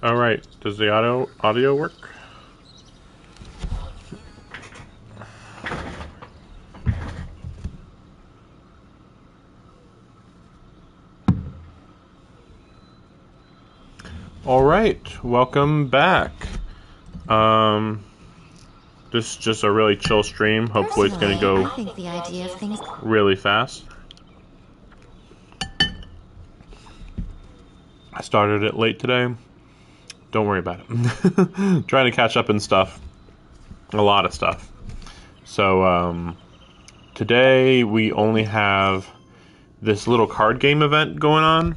All right. Does the audio work? All right. Welcome back. This is just a really chill stream. Hopefully, it's gonna go I think the idea of things really fast. I started it late today. Don't worry about it. Trying to catch up in stuff. A lot of stuff. So, today we only have this little card game event going on.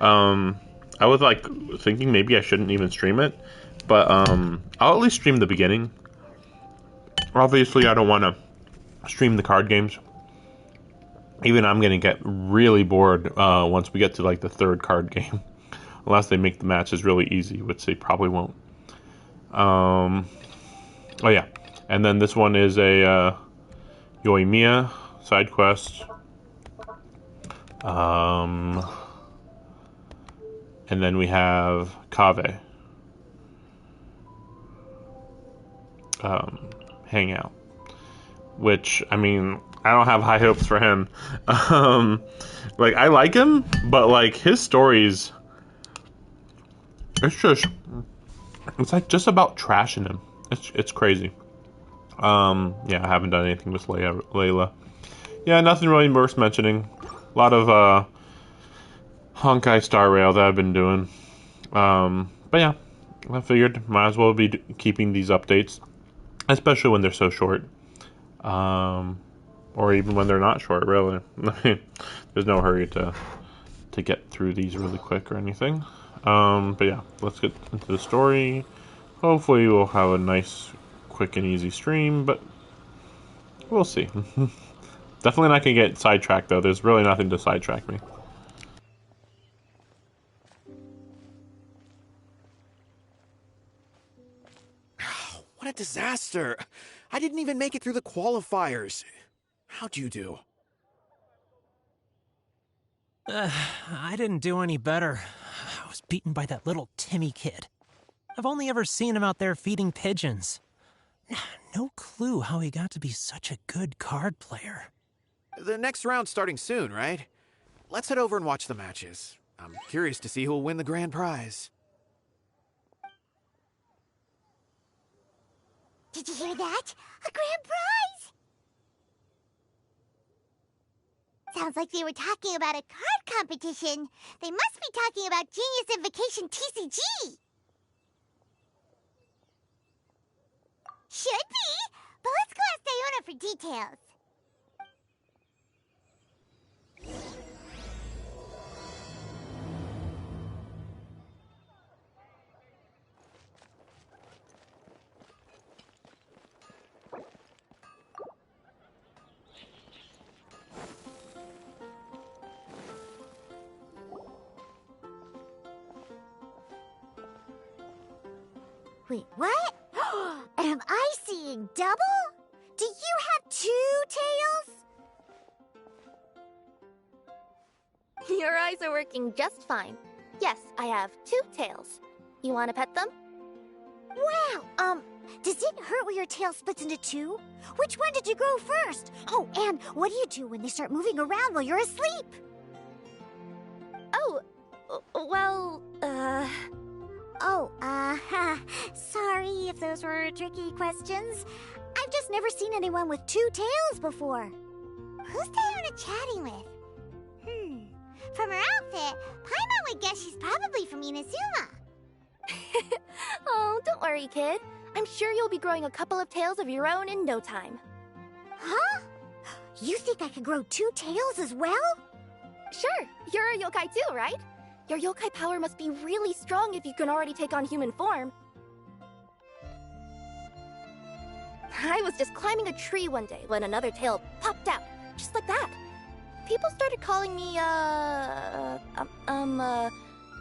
I was like thinking maybe I shouldn't even stream it, but I'll at least stream the beginning. Obviously, I don't want to stream the card games. Even I'm gonna get really bored once we get to like the third card game, unless they make the matches really easy, which they probably won't. Oh yeah, and then this one is a Yoimiya side quest. And then we have Kave. Hangout. Which, I mean, I don't have high hopes for him. Like, I like him, but, like, his stories... It's like just about trashing him. It's crazy. Yeah, I haven't done anything with Layla. Yeah, nothing really worth mentioning. A lot of, Honkai Star Rail that I've been doing. But yeah, I figured might as well be keeping these updates, especially when they're so short, or even when they're not short. Really, there's no hurry to get through these really quick or anything. But yeah, let's get into the story. Hopefully, we'll have a nice, quick and easy stream, but we'll see. Definitely not gonna get sidetracked though. There's really nothing to sidetrack me. What a disaster! I didn't even make it through the qualifiers. How'd you do? I didn't do any better. I was beaten by that little Timmy kid. I've only ever seen him out there feeding pigeons. No clue how he got to be such a good card player. The next round's starting soon, right? Let's head over and watch the matches. I'm curious to see who'll win the grand prize. Did you hear that? A grand prize! Sounds like they were talking about a card competition. They must be talking about Genius Invocation TCG. Should be, but let's go ask Diona for details. Wait, what? Am I seeing double? Do you have two tails? Your eyes are working just fine. Yes, I have two tails. You want to pet them? Wow, does it hurt when your tail splits into two? Which one did you grow first? Oh, and what do you do when they start moving around while you're asleep? Oh, well, sorry if those were tricky questions. I've just never seen anyone with two tails before. Who's Diona chatting with? From her outfit, Paimon would guess she's probably from Inazuma. Oh, don't worry, kid. I'm sure you'll be growing a couple of tails of your own in no time. Huh? You think I could grow two tails as well? Sure, you're a yokai too, right? Your yokai power must be really strong if you can already take on human form. I was just climbing a tree one day when another tail popped out, just like that. People started calling me,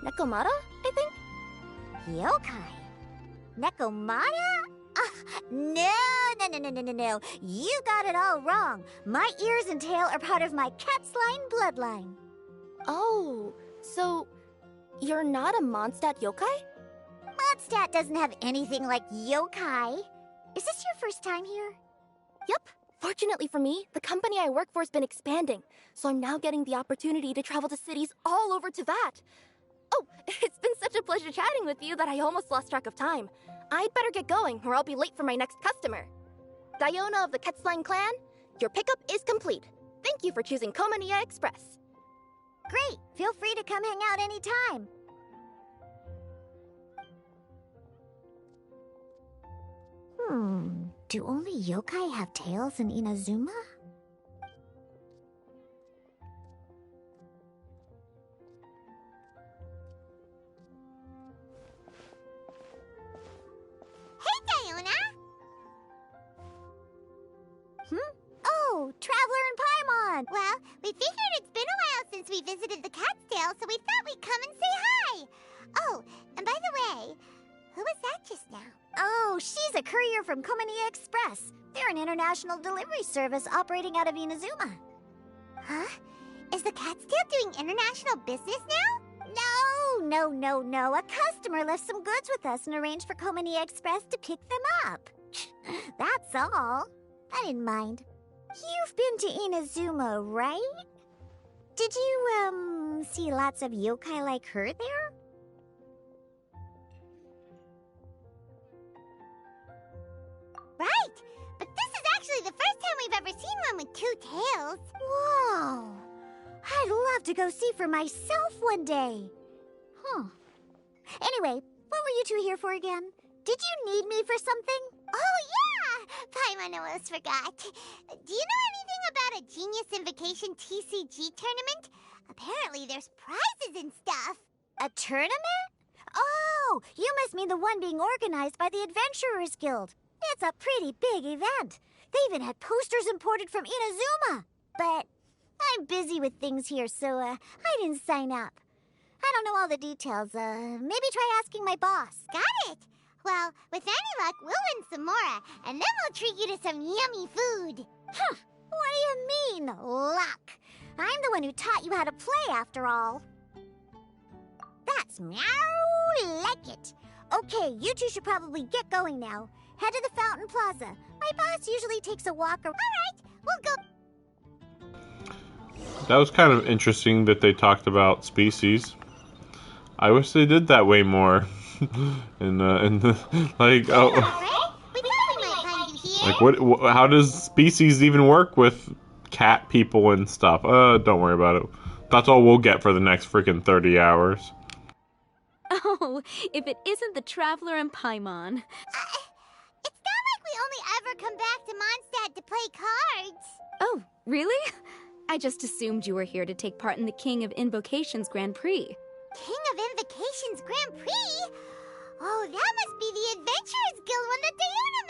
Nekomata, I think? Yokai? Nekomata? No. You got it all wrong. My ears and tail are part of my cat's line bloodline. Oh, so you're not a Mondstadt yokai? Mondstadt doesn't have anything like yokai. Is this your first time here? Yep. Fortunately for me, the company I work for has been expanding, so I'm now getting the opportunity to travel to cities all over Teyvat. Oh, it's been such a pleasure chatting with you that I almost lost track of time. I'd better get going, or I'll be late for my next customer. Diona of the Quetzline clan, your pickup is complete. Thank you for choosing Komaniya Express. Great! Feel free to come hang out anytime. Do only yokai have tails in Inazuma? Hey, Diona! Oh, Traveler and Paimon! Well, we figured it's been a while since we visited the Cat's Tail, so we thought we'd come and say hi! Oh, and by the way, who was that just now? Oh, she's a courier from Komaniya Express. They're an international delivery service operating out of Inazuma. Huh? Is the Cat's Tail doing international business now? No. A customer left some goods with us and arranged for Komaniya Express to pick them up. That's all. I didn't mind. You've been to Inazuma, right? Did you, see lots of yokai like her there? Right, but this is actually the first time we've ever seen one with two tails. Whoa! I'd love to go see for myself one day. Anyway, what were you two here for again? Did you need me for something? Oh, yeah! Paimon almost forgot. Do you know anything about a Genius Invocation TCG tournament? Apparently there's prizes and stuff. A tournament? Oh, you must mean the one being organized by the Adventurers Guild. It's a pretty big event. They even had posters imported from Inazuma. But I'm busy with things here, so I didn't sign up. I don't know all the details. Maybe try asking my boss. Got it. Well, with any luck, we'll win some more, and then we'll treat you to some yummy food. Huh. What do you mean, luck? I'm the one who taught you how to play, after all. That's meow like it. Okay, you two should probably get going now. Head to the Fountain Plaza. My boss usually takes a walk. All right, we'll go. That was kind of interesting that they talked about species. I wish they did that way more. Like, oh, We thought we might find you here. like what? How does species even work with cat people and stuff? Don't worry about it. That's all we'll get for the next freaking 30 hours. Oh, if it isn't the Traveler and Paimon. It's not like we only ever come back to Mondstadt to play cards. Oh, really? I just assumed you were here to take part in the King of Invocations Grand Prix. King of Invocations Grand Prix? Oh, that must be the Adventurers Guild one that Diona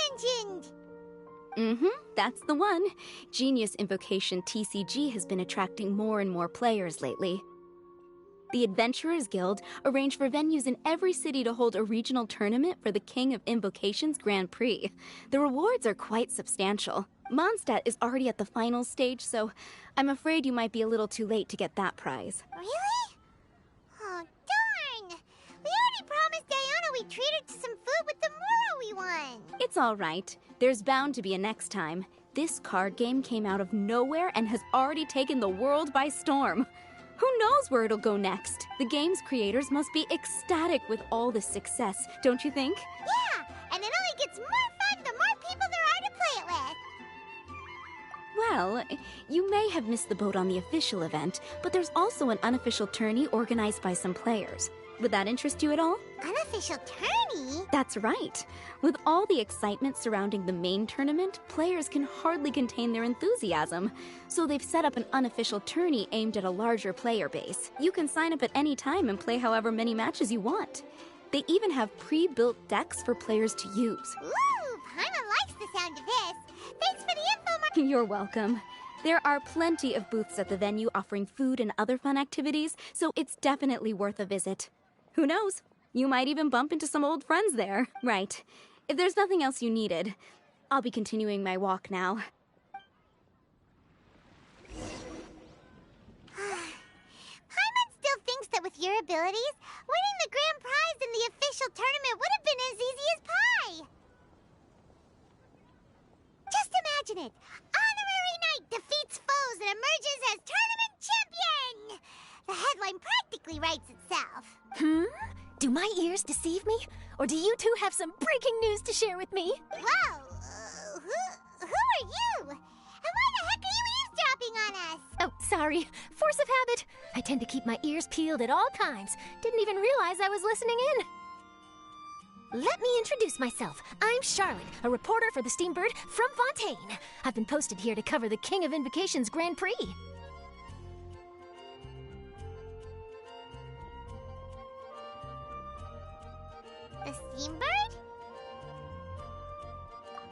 mentioned. That's the one. Genius Invocation TCG has been attracting more and more players lately. The Adventurers Guild arranged for venues in every city to hold a regional tournament for the King of Invocations Grand Prix. The rewards are quite substantial. Mondstadt is already at the final stage, so I'm afraid you might be a little too late to get that prize. Really? Oh, darn! We already promised Diona we'd treat her to some food with the Mora we won. It's all right. There's bound to be a next time. This card game came out of nowhere and has already taken the world by storm. Who knows where it'll go next? The game's creators must be ecstatic with all this success, don't you think? Yeah, and it only gets more fun the more people there are to play it with. Well, you may have missed the boat on the official event, but there's also an unofficial tourney organized by some players. Would that interest you at all? Unofficial tourney? That's right. With all the excitement surrounding the main tournament, players can hardly contain their enthusiasm. So they've set up an unofficial tourney aimed at a larger player base. You can sign up at any time and play however many matches you want. They even have pre-built decks for players to use. Ooh, Paimon likes the sound of this. Thanks for the info, You're welcome. There are plenty of booths at the venue offering food and other fun activities, so it's definitely worth a visit. Who knows? You might even bump into some old friends there. Right. If there's nothing else you needed, I'll be continuing my walk now. Paimon still thinks that with your abilities, winning the grand prize in the official tournament would have it! Honorary Knight defeats foes and emerges as tournament champion! The headline practically writes itself. Do my ears deceive me? Or do you two have some breaking news to share with me? Whoa! Who are you? And why the heck are you eavesdropping on us? Oh, sorry. Force of habit. I tend to keep my ears peeled at all times. Didn't even realize I was listening in. Let me introduce myself. I'm Charlotte, a reporter for the Steambird from Fontaine. I've been posted here to cover the King of Invocations Grand Prix. The Steambird?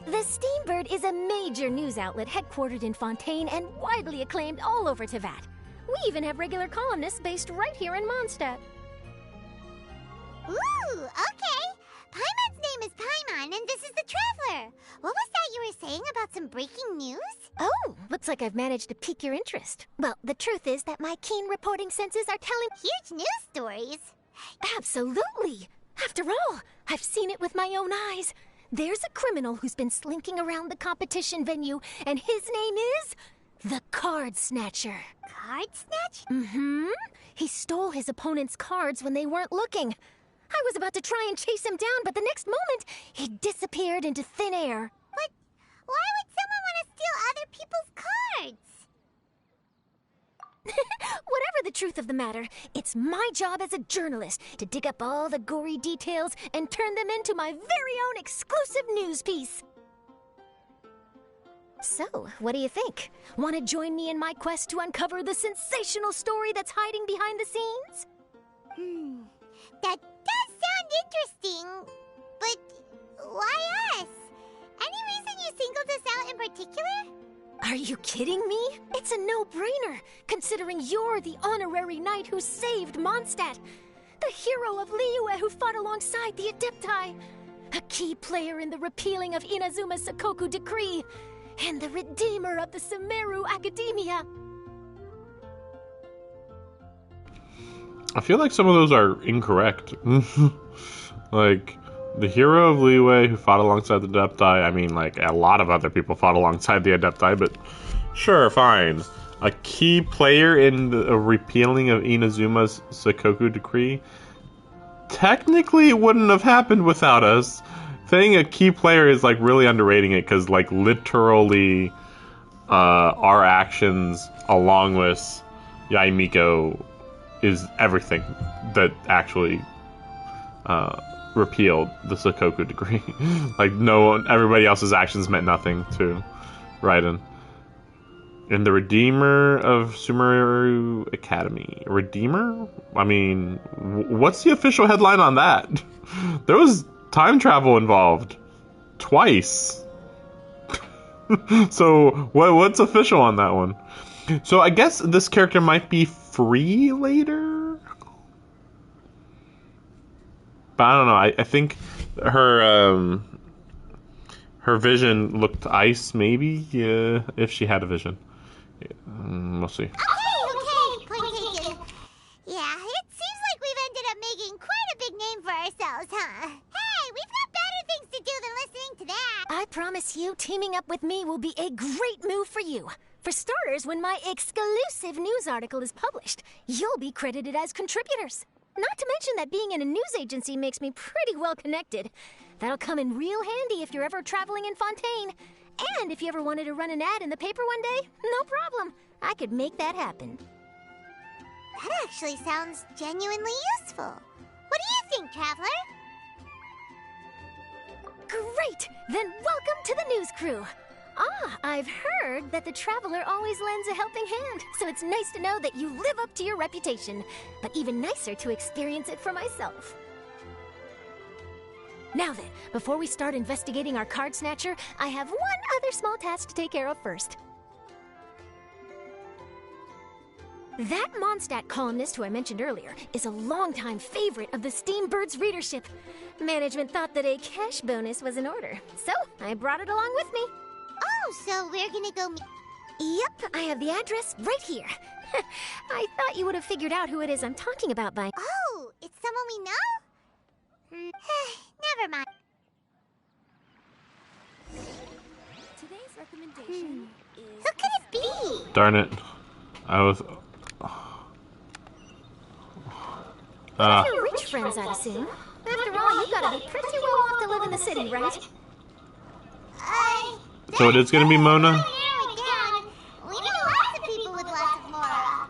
The Steambird is a major news outlet headquartered in Fontaine and widely acclaimed all over Teyvat. We even have regular columnists based right here in Mondstadt. Ooh, okay. Paimon's name is Paimon, and this is the Traveler. What was that you were saying about some breaking news? Oh, looks like I've managed to pique your interest. Well, the truth is that my keen reporting senses are telling Huge news stories. Absolutely! After all, I've seen it with my own eyes. There's a criminal who's been slinking around the competition venue, and his name is the Card Snatcher. Card snatch? He stole his opponent's cards when they weren't looking. I was about to try and chase him down, but the next moment, he disappeared into thin air. But why would someone want to steal other people's cards? Whatever the truth of the matter, it's my job as a journalist to dig up all the gory details and turn them into my very own exclusive news piece. So, what do you think? Want to join me in my quest to uncover the sensational story that's hiding behind the scenes? That does sound interesting, but why us? Any reason you singled us out in particular? Are you kidding me? It's a no-brainer, considering you're the honorary knight who saved Mondstadt, the hero of Liyue who fought alongside the Adepti, a key player in the repealing of Inazuma's Sakoku decree, and the redeemer of the Sumeru Academia. I feel like some of those are incorrect. Like, the hero of Liyue who fought alongside the Adepti, I mean, like, a lot of other people fought alongside the Adepti, but sure, fine. A key player in the repealing of Inazuma's Sakoku decree? Technically, it wouldn't have happened without us. Saying a key player is, like, really underrating it, because, like, literally, our actions, along with Yoimiya, is everything that actually, repealed the Sakoku decree. Like, no one, everybody else's actions meant nothing to Raiden. And the Redeemer of Sumeru Academy. Redeemer? I mean, what's the official headline on that? There was time travel involved. Twice. So, what's official on that one? So, I guess this character might be free later? But I don't know. I think her vision looked ice, maybe? Yeah, if she had a vision. Yeah, we'll see. Okay, point taken. Yeah, it seems like we've ended up making quite a big name for ourselves, huh? Hey, we've got better things to do than listening to that. I promise you, teaming up with me will be a great move for you. For starters, when my exclusive news article is published, you'll be credited as contributors. Not to mention that being in a news agency makes me pretty well connected. That'll come in real handy if you're ever traveling in Fontaine. And if you ever wanted to run an ad in the paper one day, no problem. I could make that happen. That actually sounds genuinely useful. What do you think, Traveler? Great! Then welcome to the news crew. Ah, I've heard that the Traveler always lends a helping hand, so it's nice to know that you live up to your reputation, but even nicer to experience it for myself. Now then, before we start investigating our card snatcher, I have one other small task to take care of first. That Mondstadt columnist who I mentioned earlier is a longtime favorite of the Steambird's readership. Management thought that a cash bonus was in order, so I brought it along with me. Oh, so we're gonna go meet... Yep, I have the address right here. I thought you would have figured out who it is I'm talking about by... Oh, it's someone we know? Never mind. Today's recommendation is... Who could it be? Darn it. I was... Your rich friends, I assume. After all, you gotta be pretty well off to live in the city, right? So it is going to be Mona? Narrow it down. We know lots of people with lots of Mora.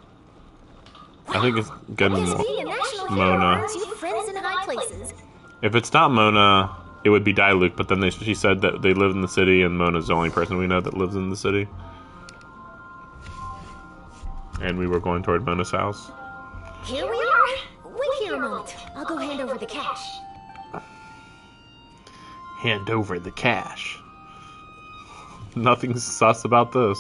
I think it's going to Guess be being a national hero Mona. earns you friends in high places. If it's not Mona, it would be Diluc, but then she said that they live in the city and Mona's the only person we know that lives in the city. And we were going toward Mona's house. Here we are. Wait here a moment. I'll go hand over the cash. Hand over the cash. Nothing sus about this.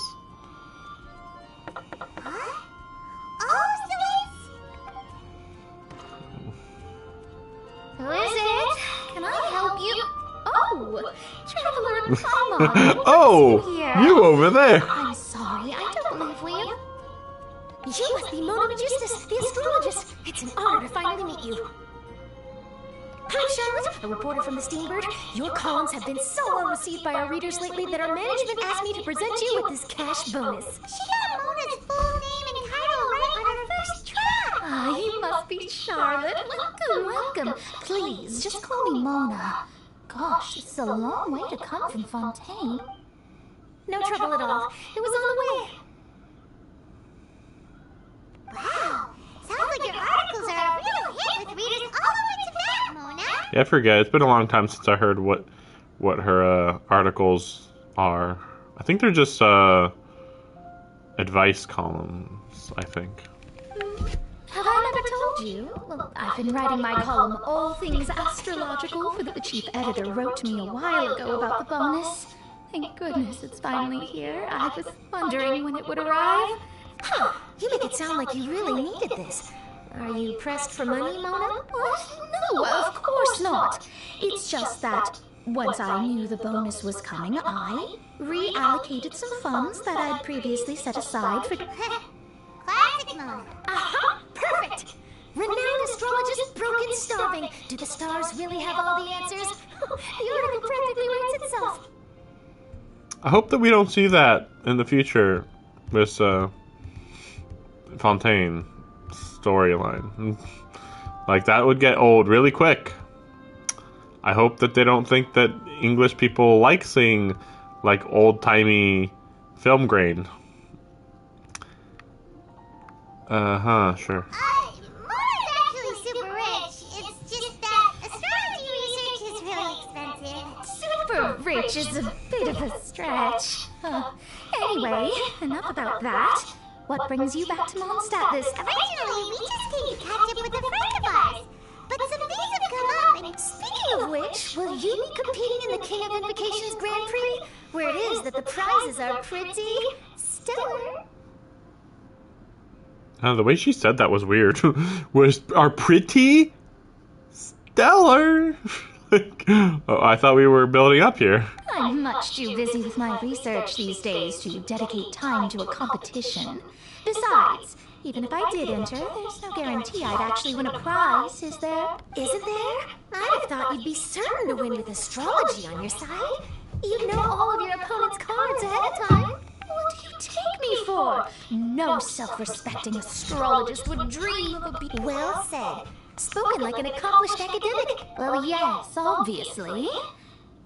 Who is it? Can I help you? Oh, Traveler, come on. Oh, Here. you over there. I'm sorry, I don't believe we... You must be Mona Magistus, the astrologist. It's an honor to finally meet you. Hi, Charlotte, a reporter from the Steambird. Your columns have been so well received by our readers lately that our management asked me to present you with this cash bonus. She got Mona's full name and title right on her first try. Ah, you must be Charlotte. Welcome, welcome. Please, just call me Mona. Gosh, it's a long way to come from Fontaine. No trouble at all. It was on the way. Wow. Sounds like your articles are a real hit with readers all the way to that, Mona. Yeah, I forget. It's been a long time since I heard what her articles are. I think they're just advice columns, I think. Have I never told you? Well, I've been writing my column, All Things Astrological, for the chief editor wrote to me a while ago about the bonus. Thank goodness it's finally here. I was wondering when it would arrive. Huh, you make it sound like you really needed this. Are you pressed for money, Mona? What? No, of course not. It's just that once I knew the bonus was coming, I reallocated some funds that I'd previously set aside for... Classic Mona. Aha! Perfect! Renowned astrologist, broken, starving. Do the stars really have all the answers? The article practically writes itself. I hope that we don't see that in the future. This Fontaine storyline. Like, that would get old really quick. I hope that they don't think that English people like seeing, like, old-timey film grain. Sure. Mona's actually super rich. It's just that astrology research is really expensive. Super rich is a bit of a stretch. Anyway, enough about that. What brings you back to Mondstadt this... Originally, we just came to catch up with a friend of ours. But some things have come up, and Speaking of which, will you be competing in the King of Invocations Grand Prix? Where it is that the prizes are pretty... stellar. The way she said that was weird. Are pretty stellar. I thought we were building up here. I'm much too busy with my research these days to dedicate time to a competition. Besides, even if I did enter, there's no guarantee I'd actually win a prize, is there? Isn't there? I'd have thought you'd be certain to win with astrology on your side. You'd know all of your opponent's cards ahead of time. What do you take me for? No self-respecting astrologist would dream of a Well said. Spoken like an accomplished academic. Well, yes, obviously.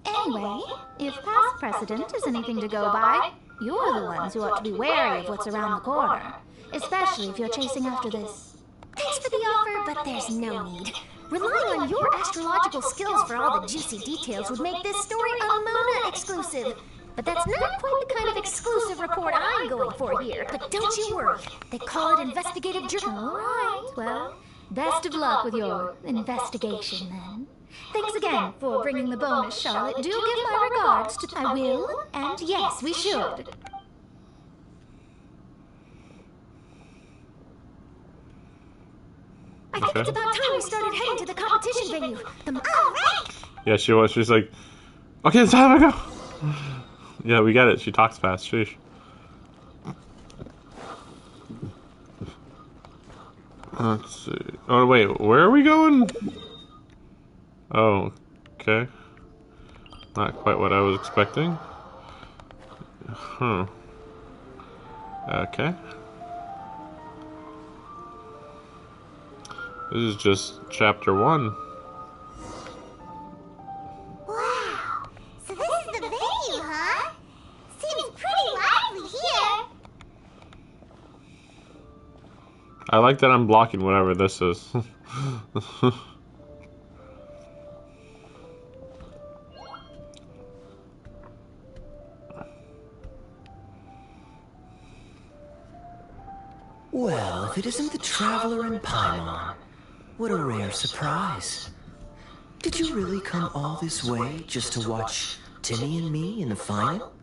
Anyway, if past precedent is anything to go by, you're the ones who ought to be wary of what's around the corner. Especially if you're chasing after this. Thanks for the offer, but there's no need. Relying on your astrological skills for all the juicy details would make this story a Mona exclusive. But that's not quite the kind of exclusive report I'm going for here. But don't you worry. They call it investigative journal. All right, well, best of luck with your investigation, then. Thanks again for bringing the bonus, Charlotte. Do give my regards to... I will, and yes, we should. I think it's about time we started heading to the competition venue. All right! Yeah, she was. She's like, okay, it's time to go. Yeah, we get it. She talks fast. Sheesh. Let's see. Oh, wait. Where are we going? Oh, okay. Not quite what I was expecting. Huh. Okay. This is just chapter 1. Wow. So this is the venue, huh? Seems pretty lively here. I like that I'm blocking whatever this is. Well, if it isn't the Traveler and Paimon, what a rare surprise. Did you really come all this way just to watch Timmy and me in the final?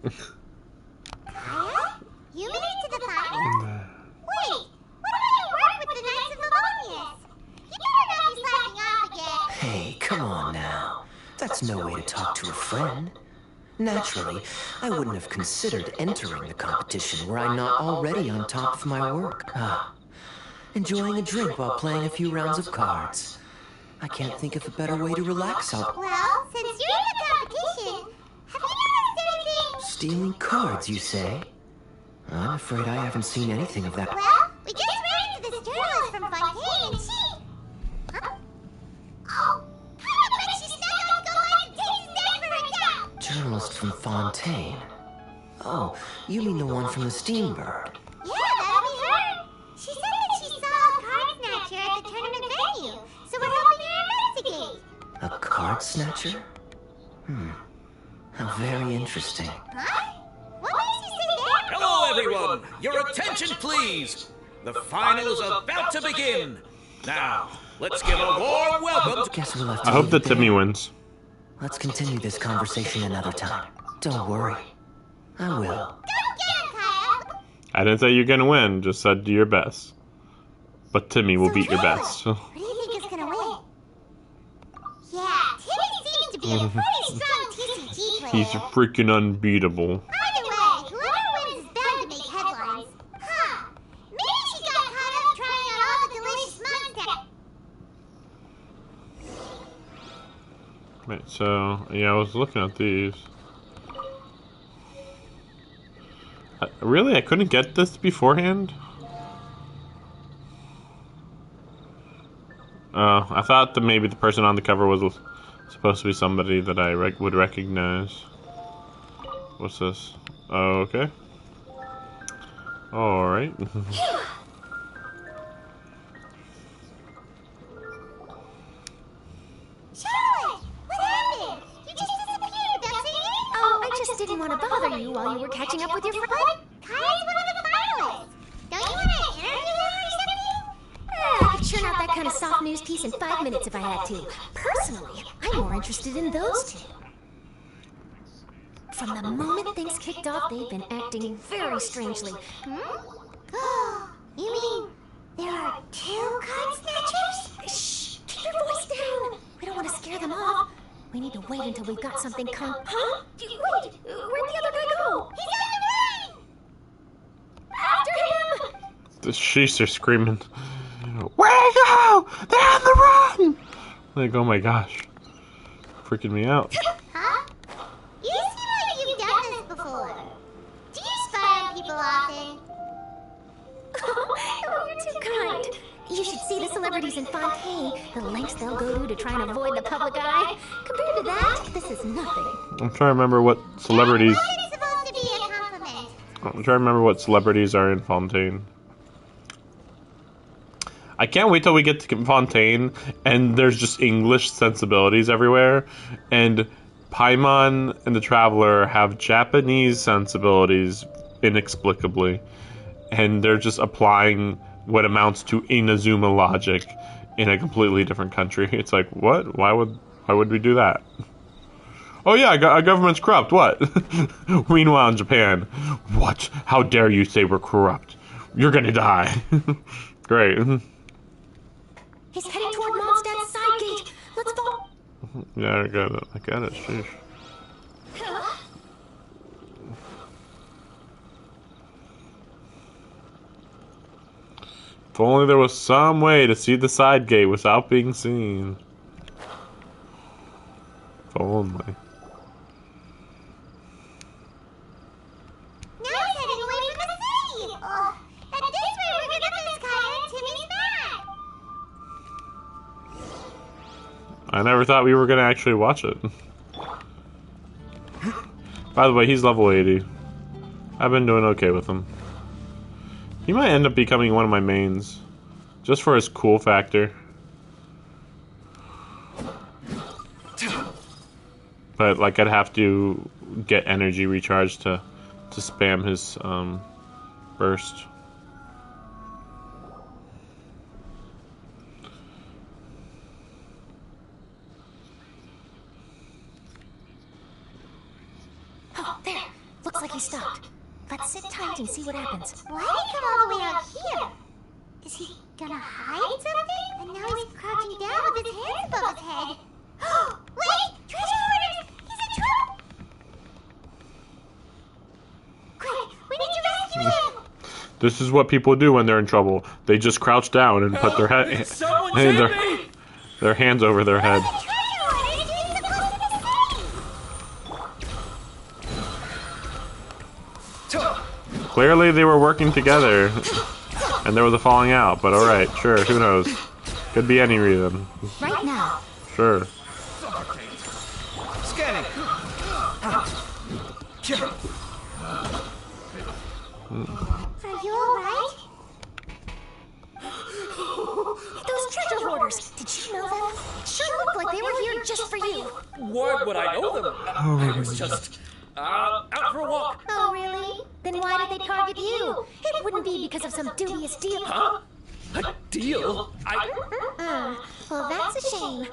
Kaya? You made it to the final? Wait, what about your work with the Knights of Melonius? You better not be slacking off again. Hey, come on now. That's no way to talk to a friend. Naturally, I wouldn't have considered entering the competition were I not already on top of my work. Enjoying a drink while playing a few rounds of cards. I can't think of a better way to relax out. Well, since you're in the competition, have you noticed anything? Stealing cards, you say? I'm afraid I haven't seen anything of that. Well, we just ran into this journalist from Fontaine and she... Huh? Oh, I bet she snuck out to go find some tasty snacks for herself. Journalist from Fontaine. Oh, you mean the one from the Steambird? Yeah, that'll be her. She said that she saw a card snatcher at the tournament venue, so we're helping her investigate. A card snatcher? How very interesting. Huh? What makes you say that? Hello, everyone! Your attention, please! The final is about to begin! Now, let's give a warm welcome to... Guess we'll have to I hope leave that it there. Timmy wins. Let's continue this conversation another time. Don't worry. I will. Don't get him, Kyle. I didn't say you're gonna win, just said do your best. But Timmy will So, beat your Taylor, best. What do you think is gonna win? Yeah, Timmy seems to be a pretty strong TCG player. He's freaking unbeatable. Either way, whoever wins is bound to make headlines. Huh. Maybe she got caught up trying out all the delicious monsters. Right, so, yeah, I was looking at these. Really? I couldn't get this beforehand? I thought that maybe the person on the cover was supposed to be somebody that I would recognize. What's this? Oh, okay. Alright. Charlotte, what happened? You just disappeared without saying anything. Oh, I just didn't want to bother you while you were catching up with your friend. Kaya's one of the finalists. Don't you want to interview him or something? I could churn out that kind of soft news piece in 5 minutes if I had to. Personally, I'm more interested in those two. From the moment things kicked off, they've been acting very strangely. You mean there are 2 card snatchers? Shh! Keep your voice down! We don't want to scare them off. We need to wait until we've got something Huh? Wait! Where'd the other guy go? He's on the run! After him! The sheeps are screaming. Where you go? They're on the run! Like, oh my gosh. Freaking me out. Huh? You seem like you've done this before. Do you spy on people often? Oh, you're too kind. You should see the celebrities in Fontaine. The lengths they'll go to try and avoid the public eye. Compared to that, this is nothing. I'm trying to remember what celebrities. It's supposed to be a compliment. I'm trying to remember what celebrities are in Fontaine. I can't wait till we get to Fontaine and there's just English sensibilities everywhere. And Paimon and the Traveler have Japanese sensibilities inexplicably. And they're just applying what amounts to Inazuma logic in a completely different country. It's like, what? Why would we do that? Oh yeah, our government's corrupt. What? Meanwhile in Japan, what? How dare you say we're corrupt? You're gonna die. Great. He's heading toward Mondstadt's side gate. Let's follow. Yeah, I got it. Sheesh. If only there was some way to see the side gate without being seen. If only. I never thought we were gonna actually watch it. By the way, he's level 80. I've been doing okay with him. He might end up becoming one of my mains, just for his cool factor. But like, I'd have to get energy recharge to spam his burst. Oh, there. Looks like he stopped. Let's sit tight and see what happens. Why did he come all the way out here? Is he gonna hide something? And now he's crouching down with his hands above his head. Wait! Treasure hoarders! He's in trouble! Quick! We need to rescue him! This is what people do when they're in trouble. They just crouch down and put their head, their hands over their head. Clearly they were working together, and there was a falling out, but alright, sure, who knows. Could be any reason. Right now. Sure. Scanning. Are you alright? Those treasure hoarders. Did you know them? It sure looked like they were here just for you. Why would I know them? I was just out for a walk. Oh, really? Then why did they target you? It wouldn't be because of some dubious deal. Huh? A deal? Well, that's a shame.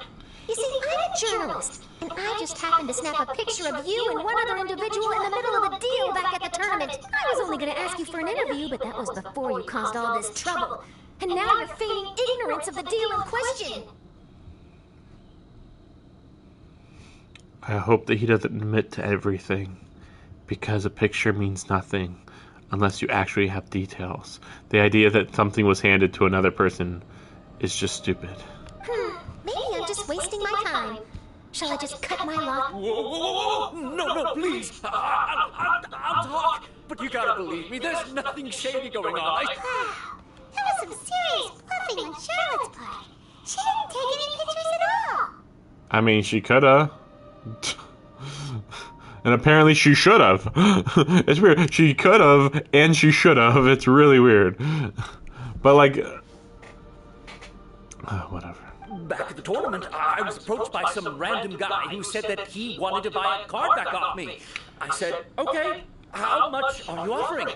You see, I'm a journalist, and I just happened to snap a picture of you and one other individual in the middle of a deal back at the tournament. I was only going to ask you for an interview, but that was before you caused all this trouble. And now you're feigning ignorance of the deal in question. I hope that he doesn't admit to everything, because a picture means nothing unless you actually have details. The idea that something was handed to another person is just stupid. Maybe I'm just wasting my time. Shall I just cut my lock? Whoa. No, please. I'll talk. But you gotta believe me, there's nothing shady going on. That was some serious bluffing on Charlotte's part. She didn't take any pictures at all. I mean, she coulda. And apparently she should have. It's weird. She could have and she should have. It's really weird. But like, whatever. Back at the tournament, I was approached by some random guy who said that he wanted to buy a card back off me. I said, okay, how much are you offering?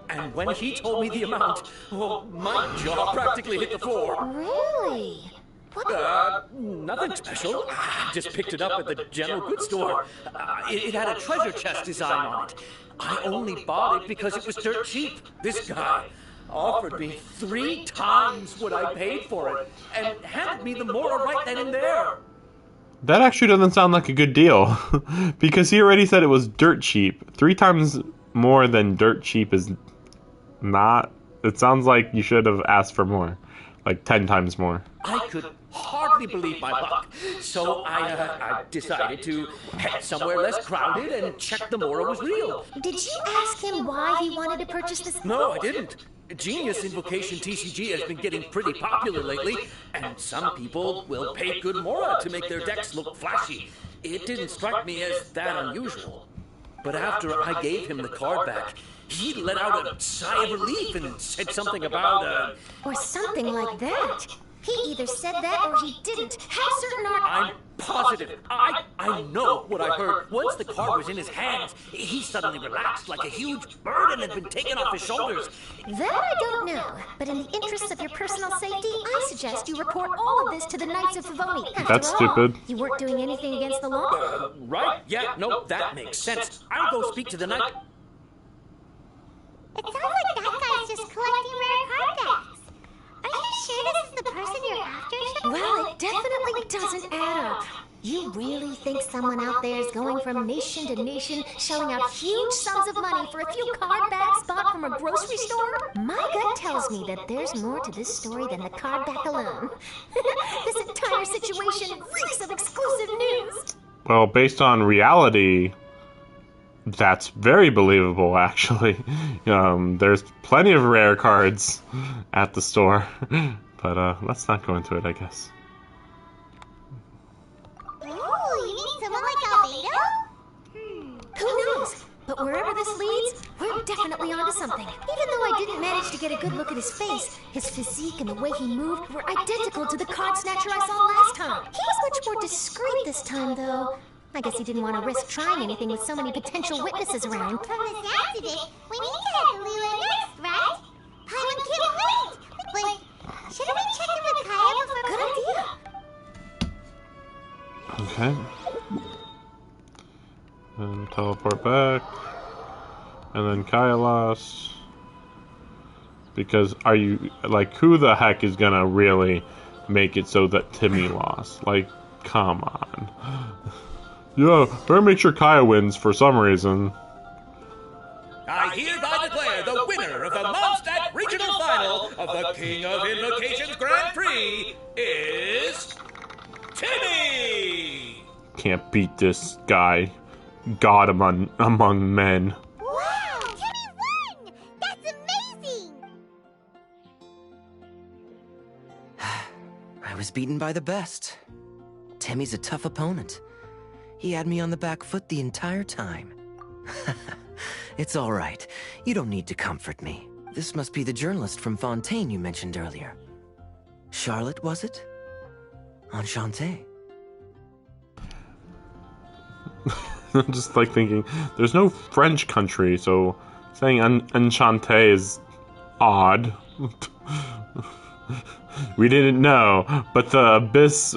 And when he told me the amount, well, my jaw practically hit the floor. Really? Nothing special. I just picked it up at the general goods store. It had a treasure chest design on it. I only bought it because it was dirt cheap. This guy offered me 3 times what I paid for it, and handed me the Mora right then and there. That actually doesn't sound like a good deal, because he already said it was dirt cheap. 3 times more than dirt cheap is not. It sounds like you should have asked for more, like 10 times more. I could hardly believe my luck, so I decided to head somewhere less crowded and check the Mora was real. Did you ask him why he wanted to purchase this? No, I didn't. Genius Invocation TCG has been getting pretty popular lately, and some people will pay good Mora to make their decks look flashy. It didn't strike me as that unusual. But after I gave him the card back, he let out a sigh of relief and said something about, Or something like that. He either said that or he didn't. How certain are... I'm positive. I know what I heard. Once the card was in his hands, he suddenly relaxed like a huge burden had been taken off his shoulders. That I don't know, but in the interests of your personal safety, I suggest you report all of this to the Knights of Favoni. That's stupid. You weren't doing anything against the law? Right? Yeah, no, that makes sense. I'll go speak to the knight. It sounds like that guy's just collecting rare card decks. Are you sure this is the person you're after, Charlotte? Well, it definitely doesn't add up. You really think someone out there is going from nation to nation, shelling out huge sums of money for a few card bags bought from a grocery store? My gut tells me that there's more to this story than the card back alone. This entire situation reeks of exclusive news. Well, based on reality, that's very believable, actually. There's plenty of rare cards at the store. But let's not go into it, I guess. Someone like Albedo? Who knows? But wherever this leads, we're definitely onto something. Even though I didn't manage to get a good look at his face, his physique and the way he moved were identical to the card snatcher I saw last time. He was much more discreet this time, though. I guess he didn't want to risk trying anything with so many potential witnesses around. From the sounds of it, we need to head to Liyue next, right? Paimon can't wait! Wait, shouldn't we check in with Kaya before? Good idea. Okay. And teleport back. And then Kaya lost. Because are you like, who the heck is gonna really make it so that Timmy lost? Like, come on. Yeah, better make sure Kaya wins for some reason. I hereby declare the winner of the Mondstadt Regional Final of the King of Invocations Grand Prix is Timmy! Can't beat this guy. God among men. Wow! Timmy won! That's amazing! I was beaten by the best. Timmy's a tough opponent. He had me on the back foot the entire time. It's all right. You don't need to comfort me. This must be the journalist from Fontaine you mentioned earlier. Charlotte, was it? Enchanté. I'm just like thinking, there's no French country, so saying enchanté is odd. We didn't know, but the Abyss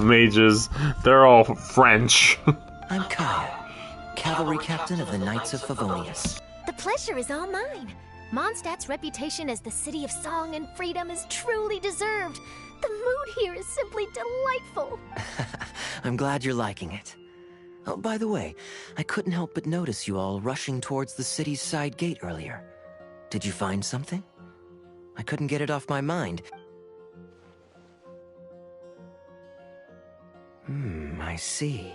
mages, they're all French. I'm Kaya, cavalry captain of the Knights of Favonius. The pleasure is all mine. Mondstadt's reputation as the city of song and freedom is truly deserved. The mood here is simply delightful. I'm glad you're liking it. Oh, by the way, I couldn't help but notice you all rushing towards the city's side gate earlier. Did you find something? I couldn't get it off my mind. I see.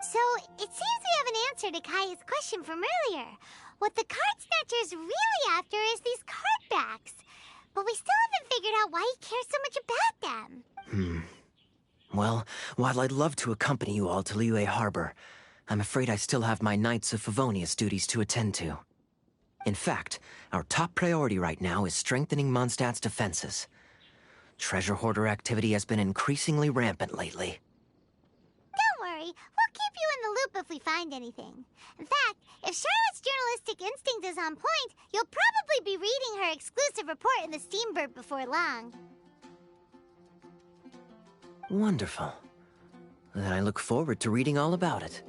So, it seems we have an answer to Kaya's question from earlier. What the card snatcher's really after is these card backs. But we still haven't figured out why he cares so much about them. Well, while I'd love to accompany you all to Liyue Harbor, I'm afraid I still have my Knights of Favonius duties to attend to. In fact, our top priority right now is strengthening Mondstadt's defenses. Treasure hoarder activity has been increasingly rampant lately. Don't worry, we'll keep you in the loop if we find anything. In fact, if Charlotte's journalistic instinct is on point, you'll probably be reading her exclusive report in the Steambird before long. Wonderful. Then I look forward to reading all about it.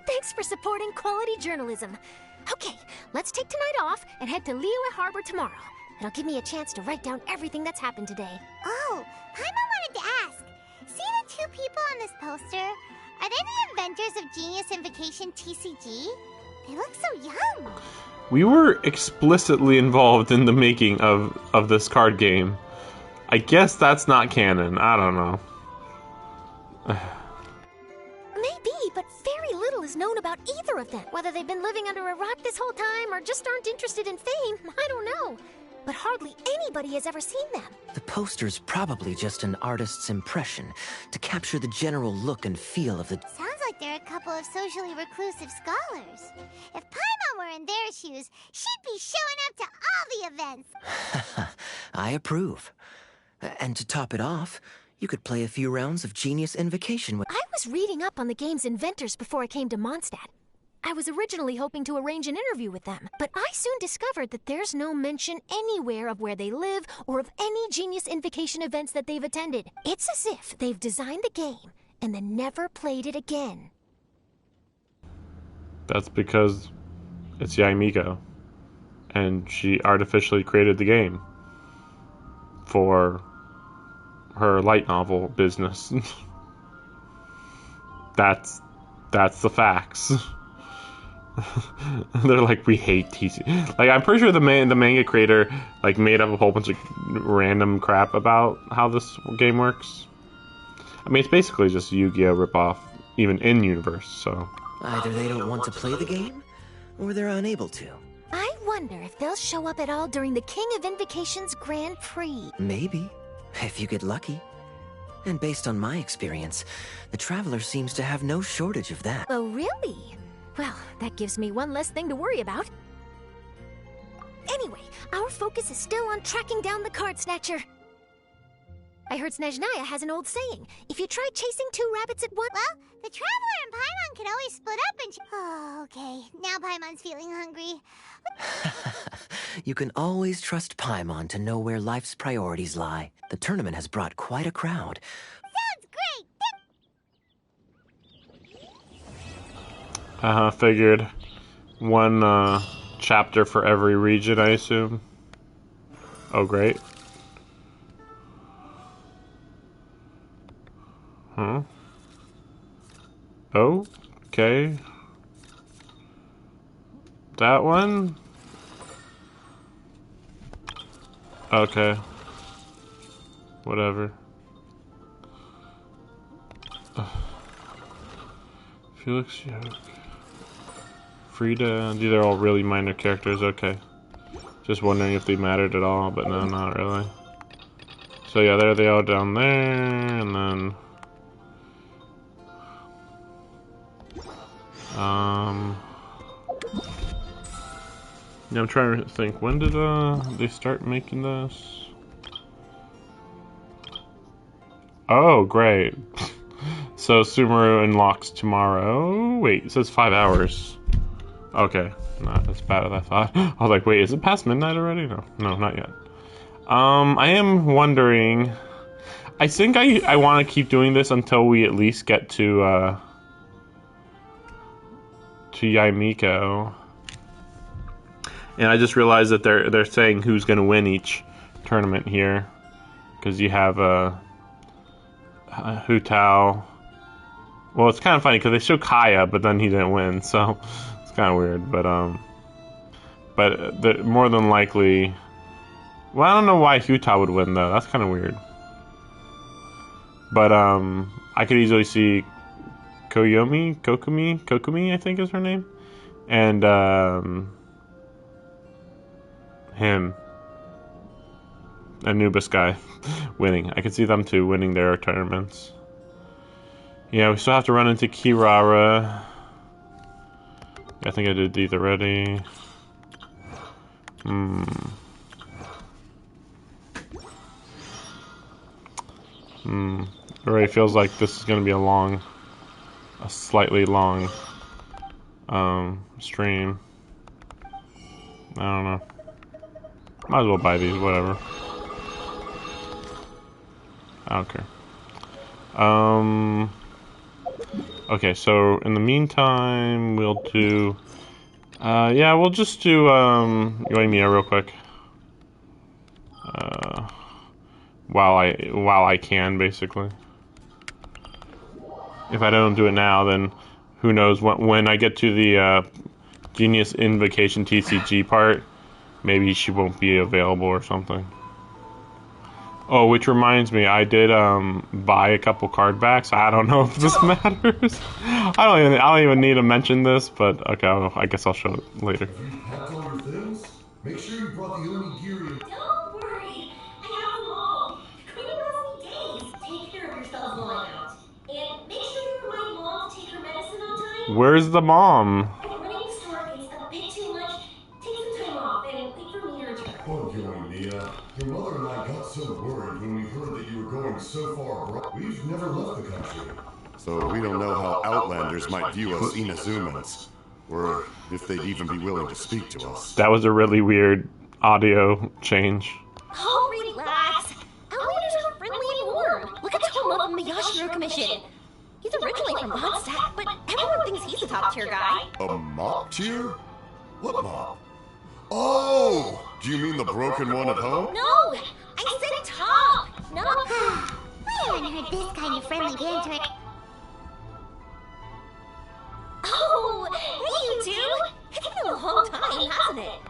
Thanks for supporting quality journalism. Okay, let's take tonight off and head to Liyue Harbor tomorrow. It'll give me a chance to write down everything that's happened today. Oh, Paimon wanted to ask. See the two people on this poster? Are they the inventors of Genius Invocation TCG? They look so young. We were explicitly involved in the making of this card game. I guess that's not canon. I don't know. Maybe, but very little is known about either of them. Whether they've been living under a rock this whole time or just aren't interested in fame, I don't know. But hardly anybody has ever seen them. The poster's probably just an artist's impression to capture the general look and feel of the... Sounds like they're a couple of socially reclusive scholars. If Paimon were in their shoes, she'd be showing up to all the events. I approve. And to top it off, you could play a few rounds of Genius Invocation with... I was reading up on the game's inventors before I came to Mondstadt. I was originally hoping to arrange an interview with them, but I soon discovered that there's no mention anywhere of where they live or of any Genius Invocation events that they've attended. It's as if they've designed the game and then never played it again. That's because it's Yoimiya, and she artificially created the game for her light novel business. That's the facts. They're like, we hate TC. Like, I'm pretty sure the manga creator like made up a whole bunch of random crap about how this game works. I mean, it's basically just a Yu-Gi-Oh ripoff, even in universe. So either they don't want to play the game, or they're unable to. I wonder if they'll show up at all during the King of Invocation's Grand Prix. Maybe, if you get lucky. And based on my experience, the Traveler seems to have no shortage of that. Oh, really? Well, that gives me one less thing to worry about. Anyway, our focus is still on tracking down the card snatcher. I heard Snezhnaya has an old saying. If you try chasing 2 rabbits at once... Well, the Traveler and Paimon can always split up and... Oh, okay. Now Paimon's feeling hungry. You can always trust Paimon to know where life's priorities lie. The tournament has brought quite a crowd. Sounds great! Figured. One, chapter for every region, I assume. Oh, great. Huh? Oh, okay. That one? Okay. Whatever. Felix Yoke. Frida. These are all really minor characters, okay. Just wondering if they mattered at all, but no, not really. So yeah, there they are down there, and then... Yeah, I'm trying to think, when did they start making this? Oh, great. So Sumeru unlocks tomorrow. Wait, it says 5 hours. Okay, not as bad as I thought. I was like, wait, is it past midnight already? No, not yet. I am wondering. I think I want to keep doing this until we at least get to Yoimiya. And I just realized that they're saying who's going to win each tournament here, because you have Hu Tao. Well, it's kind of funny because they show Kaya, but then he didn't win, so it's kind of weird. But more than likely, well, I don't know why Hu Tao would win though. That's kind of weird. But I could easily see Kokumi, I think is her name, and him, Anubis guy, winning. I could see them two winning their tournaments. Yeah, we still have to run into Kirara. I think I did these already. It already feels like this is going to be a slightly long stream. I don't know. Might as well buy these, whatever. I don't care. Okay, so in the meantime, we'll do... yeah, we'll just do Yoimiya real quick. While I can, basically. If I don't do it now, then who knows when I get to the Genius Invocation TCG part, maybe she won't be available or something. Oh, which reminds me, I did buy a couple card backs. I don't know if this matters. I don't even need to mention this, but okay, I guess I'll show it later. Have you packed all your things? Make sure you brought the onigiri. Don't worry, I have them all. Cleaning us days. Take care of yourselves while I'm out, and make sure you remind Mom to take her medicine on time. Where's the mom? Running the store is a bit too much. Take some time off and wait for me to return. Oh, Yoimiya. Your mother and I got so worried when we heard that you were going so far abroad. We've never left the country. So we don't know how Outlanders might view us Inazumans, or if they'd even be willing to speak to us. That was a really weird audio change. Oh, relax. Outlanders are friendly and warm. Look at Toma from the Yashiro Commission. He's originally from Mondstadt, but everyone thinks he's a top-tier guy. A mop tier? What mop? Oh! Do you mean the broken one at home? No! I said top! No! We haven't heard this kind of friendly banter. Oh! Hey, you two! It's been a long time, hasn't it?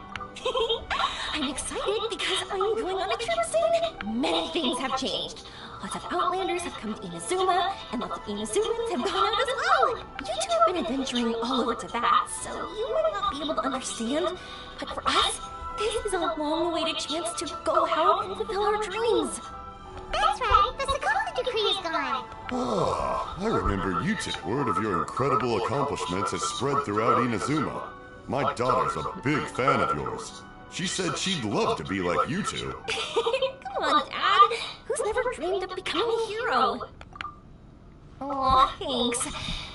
I'm excited because I'm going on a trip soon. Many things have changed. Lots of Outlanders have come to Inazuma, and lots of Inazumans have gone out as well. You two have been adventuring all over Tibet, so you might not be able to understand. But for us, this is a long-awaited chance to go out and fulfill our dreams. That's right. The Sakala decree is gone on it. Ah, I remember you two. Word of your incredible accomplishments has spread throughout Inazuma. My daughter's a big fan of yours. She said she'd love to be like you two. Come on, Dad. Who's never dreamed of becoming a hero? Oh, thanks.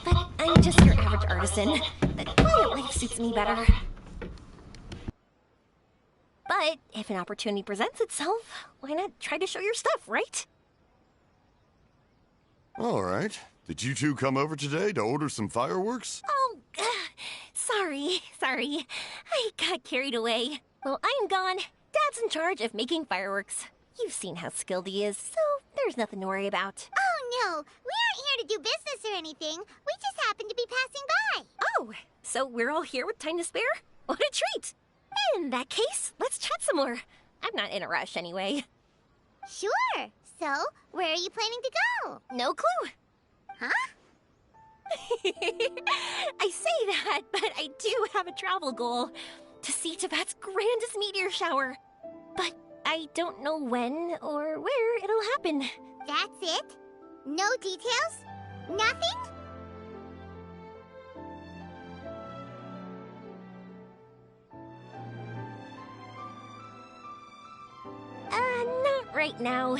But I'm just your average artisan. The quiet life suits me better. But if an opportunity presents itself, why not try to show your stuff, right? All right. Did you two come over today to order some fireworks? Oh, sorry. I got carried away. Well, I'm gone. Dad's in charge of making fireworks. You've seen how skilled he is, so there's nothing to worry about. Oh, no. We aren't here to do business or anything. We just happen to be passing by. Oh, so we're all here with time to spare? What a treat. In that case, let's chat some more. I'm not in a rush anyway. Sure. So, where are you planning to go? No clue. Huh? I say that, but I do have a travel goal. To see Tibet's grandest meteor shower. But I don't know when or where it'll happen. That's it? No details? Nothing? Not right now.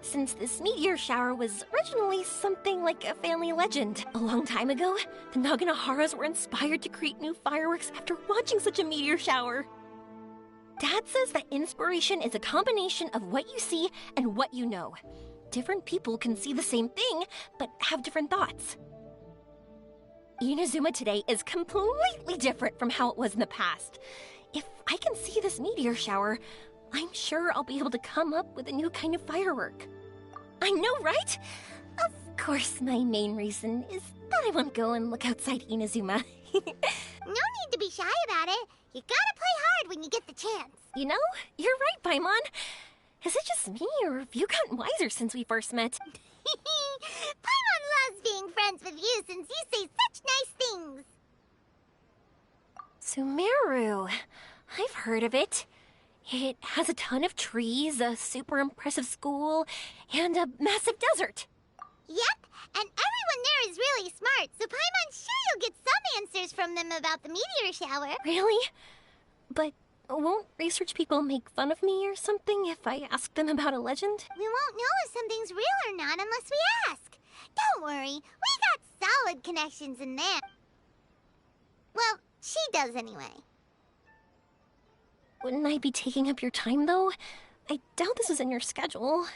Since this meteor shower was originally something like a family legend. A long time ago, the Naganaharas were inspired to create new fireworks after watching such a meteor shower. Dad says that inspiration is a combination of what you see and what you know. Different people can see the same thing, but have different thoughts. Inazuma today is completely different from how it was in the past. If I can see this meteor shower, I'm sure I'll be able to come up with a new kind of firework. I know, right? Of course, my main reason is that I want to go and look outside Inazuma. No need to be shy about it. You gotta play hard when you get the chance. You know, you're right, Paimon. Is it just me, or have you gotten wiser since we first met? Paimon loves being friends with you since you say such nice things. Sumeru. I've heard of it. It has a ton of trees, a super impressive school, and a massive desert. Yep, and everyone there is really smart, so Paimon's sure you'll get some answers from them about the meteor shower. Really? But won't research people make fun of me or something if I ask them about a legend? We won't know if something's real or not unless we ask. Don't worry, we got solid connections in there. Well, she does anyway. Wouldn't I be taking up your time, though? I doubt this is in your schedule.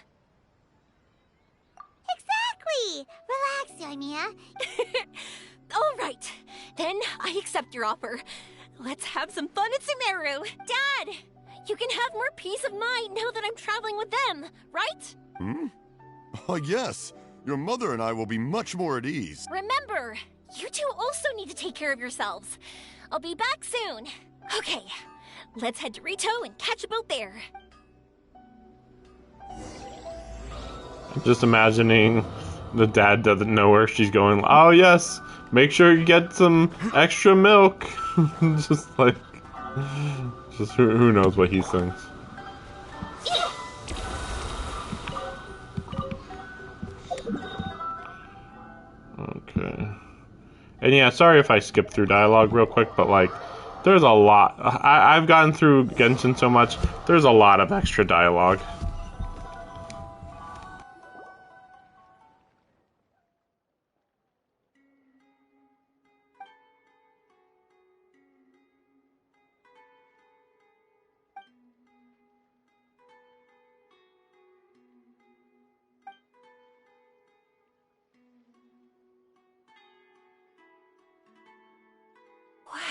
Exactly! Relax, Yoimiya. All right. Then I accept your offer. Let's have some fun at Sumeru. Dad! You can have more peace of mind now that I'm traveling with them, right? Oh, yes. Your mother and I will be much more at ease. Remember, you two also need to take care of yourselves. I'll be back soon. Okay. Let's head to Rito and catch a boat there. Just imagining the dad doesn't know where she's going. Oh, yes, make sure you get some extra milk. Just who knows what he thinks. Okay. And yeah, sorry if I skip through dialogue real quick, but like, there's a lot. I've gotten through Genshin so much, there's a lot of extra dialogue.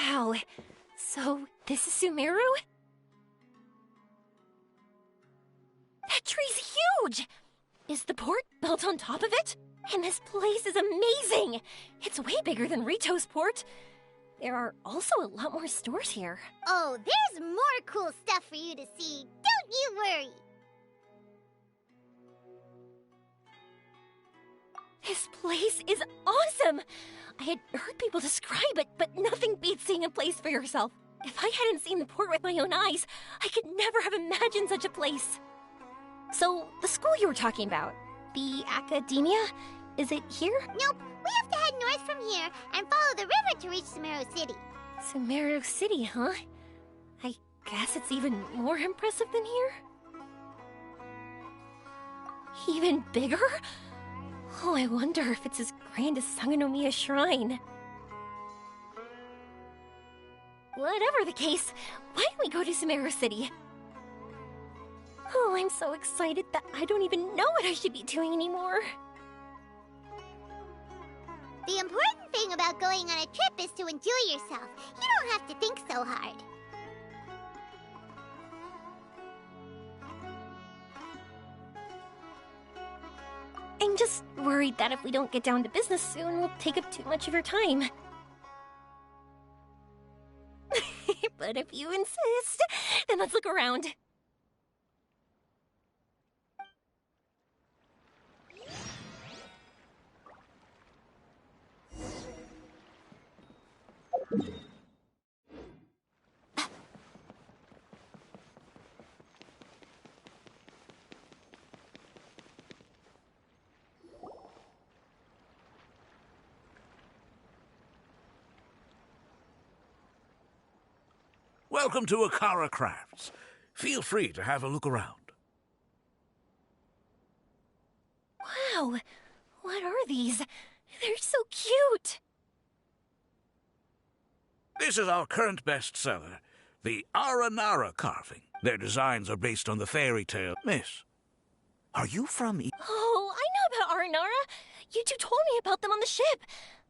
Wow. So, this is Sumeru? That tree's huge! Is the port built on top of it? And this place is amazing! It's way bigger than Rito's port. There are also a lot more stores here. Oh, there's more cool stuff for you to see. Don't you worry. This place is awesome! I had heard people describe it, but nothing beats seeing a place for yourself. If I hadn't seen the port with my own eyes, I could never have imagined such a place. So, the school you were talking about, The academia? Is it here? Nope, we have to head north from here and follow the river to reach Sumeru City. Sumeru City, huh? I guess it's even more impressive than here? Even bigger? Oh, I wonder if it's as grand as Sangonomiya Shrine. Whatever the case, why don't we go to Sumeru City? Oh, I'm so excited that I don't even know what I should be doing anymore. The important thing about going on a trip is to enjoy yourself. You don't have to think so hard. I'm just worried that if we don't get down to business soon, we'll take up too much of your time. But if you insist, then let's look around. Welcome to Akara Crafts. Feel free to have a look around. Wow, what are these? They're so cute! This is our current bestseller, the Aranara carving. Their designs are based on the fairy tale. Miss, are you from Oh, I know about Aranara. You two told me about them on the ship.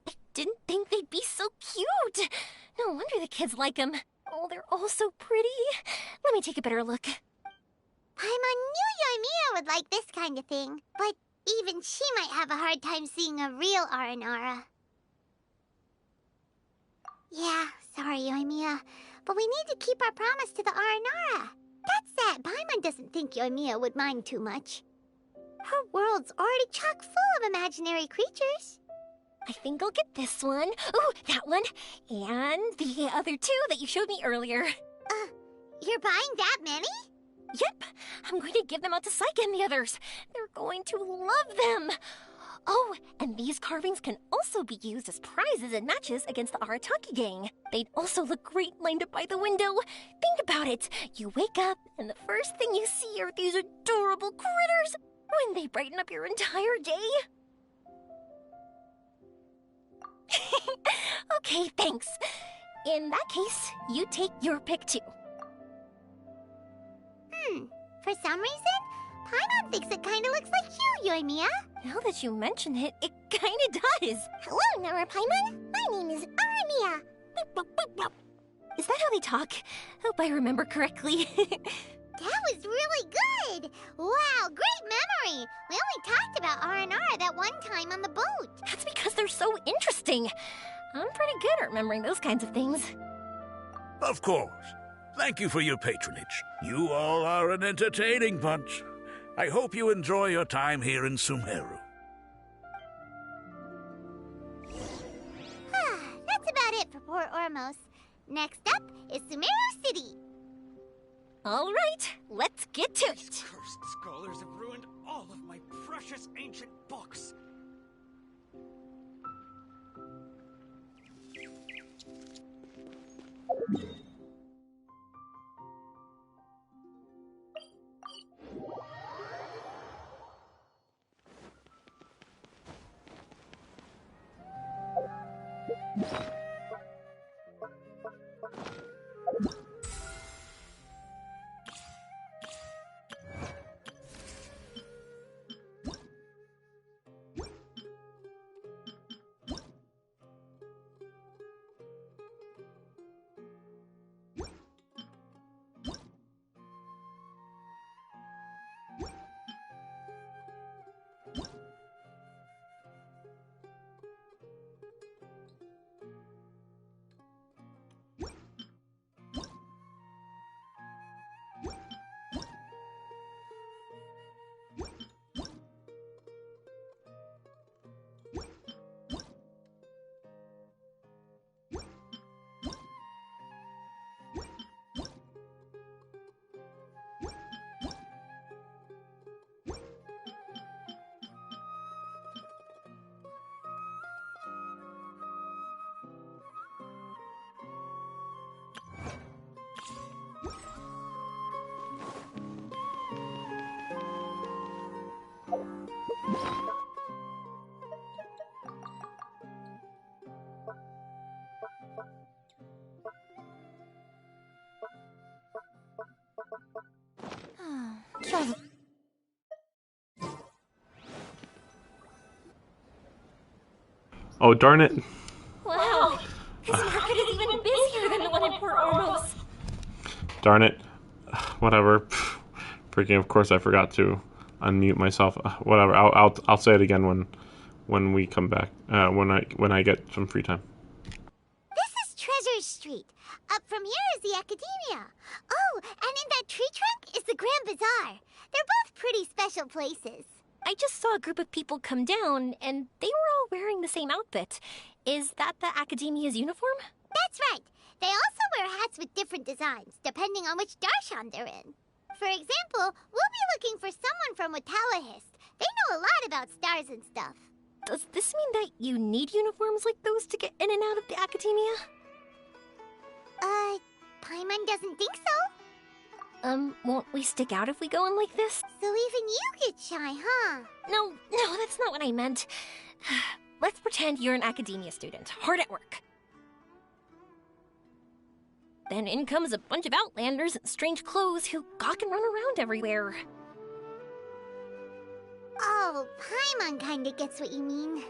I didn't think they'd be so cute. No wonder the kids like them. Oh, they're all so pretty. Let me take a better look. Paimon knew Yoimiya would like this kind of thing, but even she might have a hard time seeing a real Aranara. Yeah, sorry, Yoimiya, but we need to keep our promise to the Aranara. That's that Paimon doesn't think Yoimiya would mind too much. Her world's already chock full of imaginary creatures. I think I'll get this one. Ooh, that one. And the other two that you showed me earlier. You're buying that many? Yep. I'm going to give them out to Saika and the others. They're going to love them. Oh, and these carvings can also be used as prizes and matches against the Arataki gang. They'd also look great lined up by the window. Think about it. You wake up, and the first thing you see are these adorable critters. Wouldn't they brighten up your entire day? Okay, thanks. In that case, you take your pick too. For some reason, Paimon thinks it kinda looks like you, Yoimiya. Now that you mention it, it kinda does. Hello, Nara Paimon. My name is Arimiya. Is that how they talk? Hope I remember correctly. That was really good! Wow, great memory! We only talked about R&R that one time on the boat. That's because they're so interesting. I'm pretty good at remembering those kinds of things. Of course. Thank you for your patronage. You all are an entertaining bunch. I hope you enjoy your time here in Sumeru. That's about it for Port Ormos. Next up is Sumeru City. All right, let's get to it. These cursed scholars have ruined all of my precious ancient books. Oh, darn it. Wow, this market is even busier than the one in Port Ormos. Darn it. Whatever. Freaking, of course I forgot to unmute myself. Whatever. I'll say it again when we come back. When I get some free time. This is Treasure Street. Up from here is the Academia. Oh, and in that tree trunk is the Grand Bazaar. They're both pretty special places. I just saw a group of people come down, and they were all wearing the same outfit. Is that the Academia's uniform? That's right. They also wear hats with different designs, depending on which darshan they're in. For example, we'll be looking for someone from Watawahist. They know a lot about stars and stuff. Does this mean that you need uniforms like those to get in and out of the Academia? Paimon doesn't think so. Won't we stick out if we go in like this? So even you get shy, huh? No, that's not what I meant. Let's pretend you're an Academia student, hard at work. Then in comes a bunch of outlanders in strange clothes who gawk and run around everywhere. Oh, Paimon kinda gets what you mean.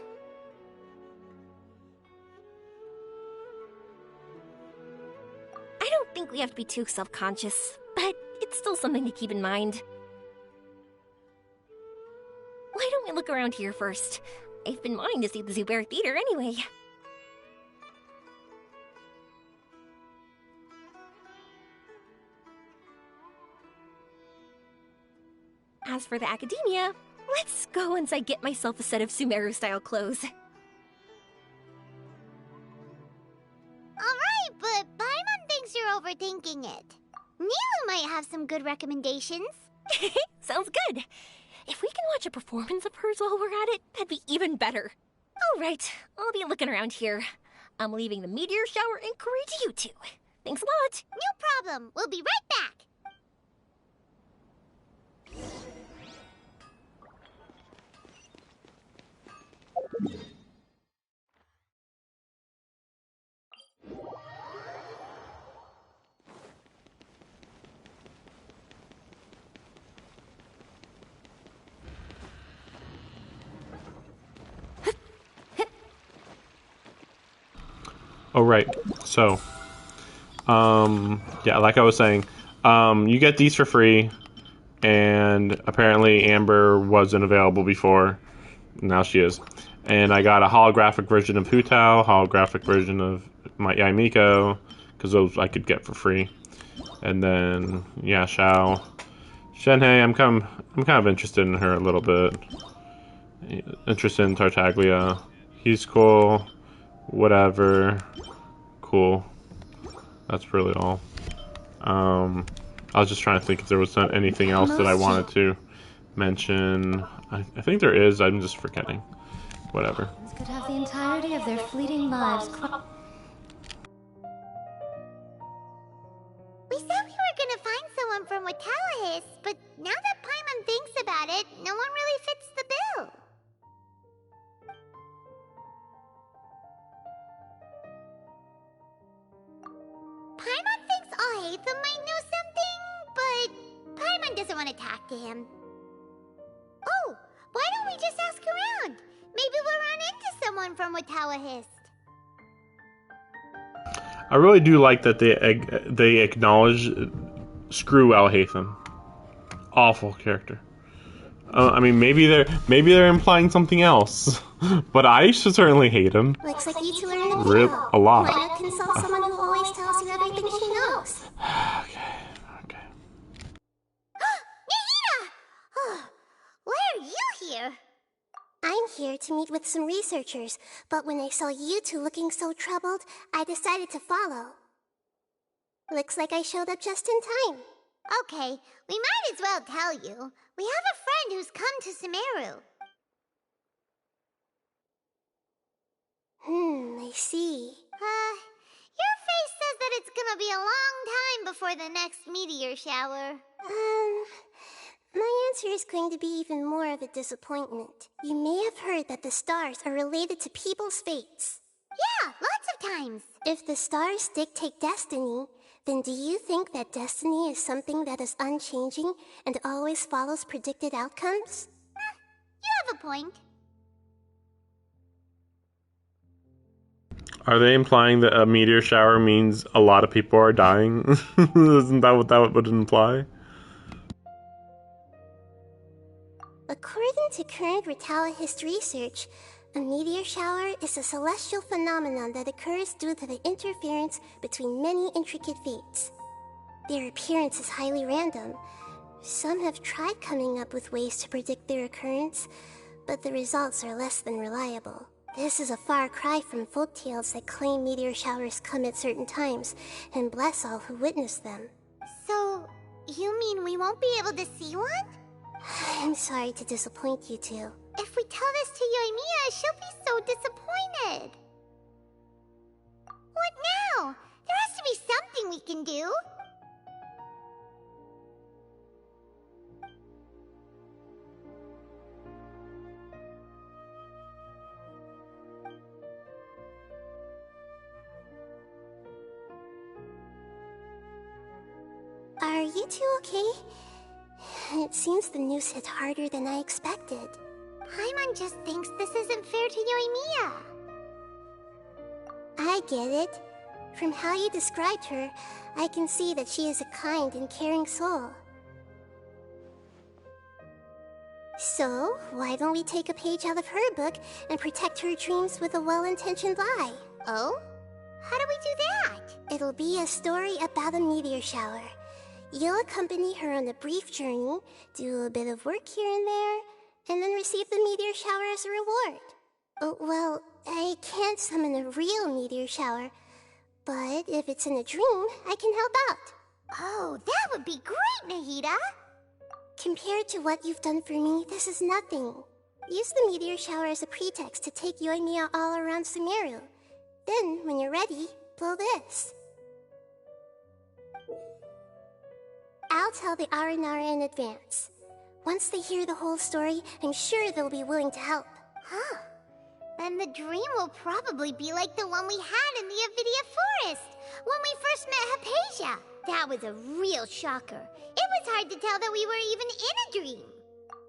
I don't think we have to be too self-conscious, but it's still something to keep in mind. Why don't we look around here first? I've been wanting to see the Zubair Theater anyway. As for the Academia, let's go once I get myself a set of Sumeru-style clothes. Alright, but Paimon thinks you're overthinking it. Nilu might have some good recommendations. Sounds good. If we can watch a performance of hers while we're at it, that'd be even better. Alright, I'll be looking around here. I'm leaving the meteor shower inquiry to you two. Thanks a lot. No problem. We'll be right back. Oh, right. So, yeah, like I was saying, you get these for free, and apparently Amber wasn't available before. Now she is. And I got a holographic version of Hutao, holographic version of my Yaimiko, because those I could get for free. And then, yeah, Xiao. Shenhei, I'm kind of interested in her a little bit. Interested in Tartaglia. He's cool. Whatever. Cool. That's really all. I was just trying to think if there was anything else that I wanted to mention. I think there is. I'm just forgetting. Whatever. Could have the entirety of their fleeting lives. We said we were gonna find someone from Watawahist, but now that Paimon thinks about it, no one really fits the bill. Paimon thinks Alhaitham might know something, but Paimon doesn't want to talk to him. Oh, why don't we just ask around? Maybe we'll run into someone from Watawahist. I really do like that they acknowledge screw Alhaitham. Awful character. I mean, maybe they're implying something else, but I should certainly hate him. Looks like you two are in the middle. A lot. Why not consult someone who always tells you everything she knows? Okay. Nahida! Why are you here? I'm here to meet with some researchers, but when I saw you two looking so troubled, I decided to follow. Looks like I showed up just in time. Okay, we might as well tell you. We have a friend who's come to Sumeru. I see. Your face says that it's gonna be a long time before the next meteor shower. My answer is going to be even more of a disappointment. You may have heard that the stars are related to people's fates. Yeah, lots of times. If the stars dictate destiny, then do you think that destiny is something that is unchanging and always follows predicted outcomes? You have a point. Are they implying that a meteor shower means a lot of people are dying? Isn't that what that would imply? According to current Ritala research, a meteor shower is a celestial phenomenon that occurs due to the interference between many intricate fates. Their appearance is highly random. Some have tried coming up with ways to predict their occurrence, but the results are less than reliable. This is a far cry from folktales that claim meteor showers come at certain times and bless all who witness them. So, you mean we won't be able to see one? I'm sorry to disappoint you two. If we tell this to Yoimiya, she'll be so disappointed. What now? There has to be something we can do. Are you two okay? It seems the news hit harder than I expected. Paimon just thinks this isn't fair to Yoimiya. I get it. From how you described her, I can see that she is a kind and caring soul. So, why don't we take a page out of her book and protect her dreams with a well-intentioned lie? Oh? How do we do that? It'll be a story about a meteor shower. You'll accompany her on a brief journey, do a bit of work here and there, and then receive the meteor shower as a reward. Oh, well, I can't summon a real meteor shower, but if it's in a dream, I can help out. Oh, that would be great, Nahida! Compared to what you've done for me, this is nothing. Use the meteor shower as a pretext to take Yoimiya all around Sumeru. Then, when you're ready, blow this. I'll tell the Aranara in advance. Once they hear the whole story, I'm sure they'll be willing to help. Huh. Then the dream will probably be like the one we had in the Avidia Forest, when we first met Hypatia. That was a real shocker. It was hard to tell that we were even in a dream.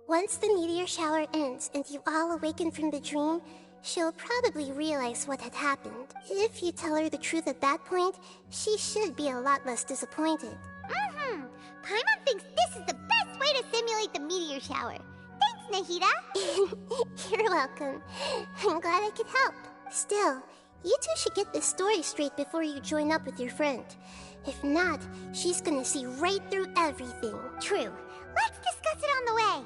Once the meteor shower ends and you all awaken from the dream, she'll probably realize what had happened. If you tell her the truth at that point, she should be a lot less disappointed. Paimon thinks this is the best way to simulate the meteor shower. Thanks, Nahida. You're welcome. I'm glad I could help. Still, you two should get this story straight before you join up with your friend. If not, she's gonna see right through everything. True. Let's discuss it on the way.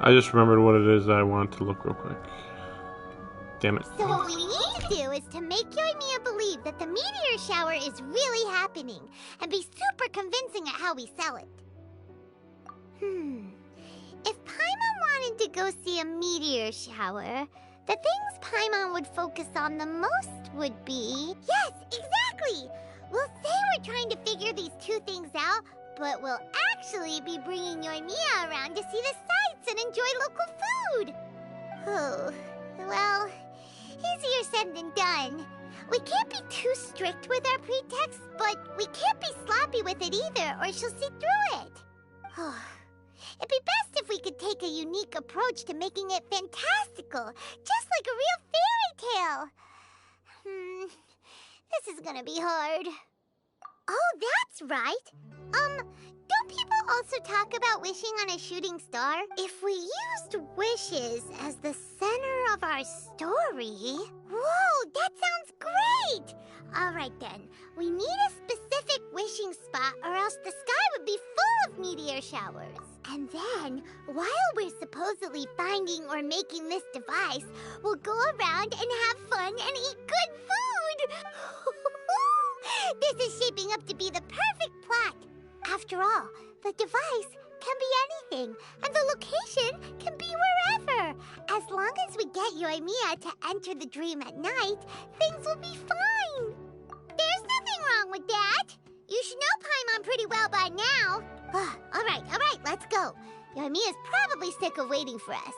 I just remembered what it is that I want to look real quick. Damn it. So what we need to do is to make Yoimiya believe that the meteor shower is really happening, and be super convincing at how we sell it. If Paimon wanted to go see a meteor shower, the things Paimon would focus on the most would be... Yes, exactly! We'll say we're trying to figure these two things out, but we'll actually be bringing Yoimiya around to see the sights and enjoy local food. Oh, well... easier said than done. We can't be too strict with our pretext, but we can't be sloppy with it either, or she'll see through it. It'd be best if we could take a unique approach to making it fantastical, just like a real fairy tale. This is gonna be hard. Oh, that's right. Don't people also talk about wishing on a shooting star? If we used wishes as the center of our story... Whoa, that sounds great! Alright then, we need a specific wishing spot or else the sky would be full of meteor showers. And then, while we're supposedly finding or making this device, we'll go around and have fun and eat good food! This is shaping up to be the perfect plot. After all, the device can be anything, and the location can be wherever. As long as we get Yoimiya to enter the dream at night, things will be fine. There's nothing wrong with that. You should know Paimon pretty well by now. All right, let's go. Yoimiya's probably sick of waiting for us.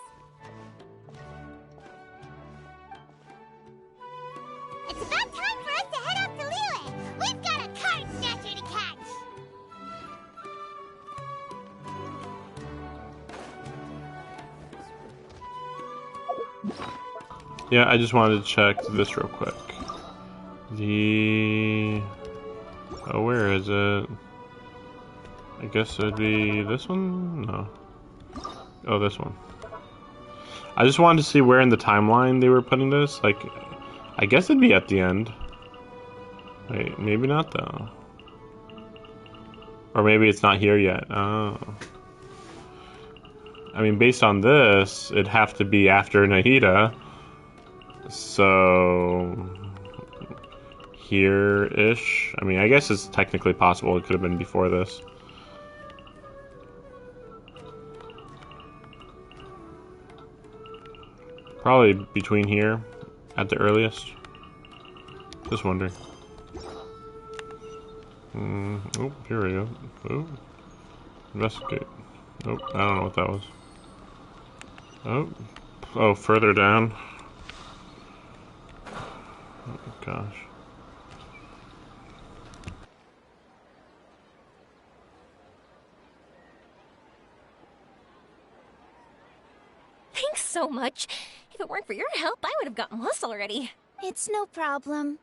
It's about time for us to head off to Lille. We've got a card snatcher to catch. Yeah, I just wanted to check this real quick. Oh, where is it? I guess it would be this one? No. Oh, this one. I just wanted to see where in the timeline they were putting this. Like, I guess it'd be at the end. Wait, maybe not though. Or maybe it's not here yet. Oh. I mean, based on this, it'd have to be after Nahida. So... here-ish. I mean, I guess it's technically possible it could have been before this. Probably between here, at the earliest. Just wondering. Oh, here we go. Oh, investigate. Oh, I don't know what that was. Oh, further down. Oh gosh. Thanks so much. If it weren't for your help, I would have gotten lost already. It's no problem.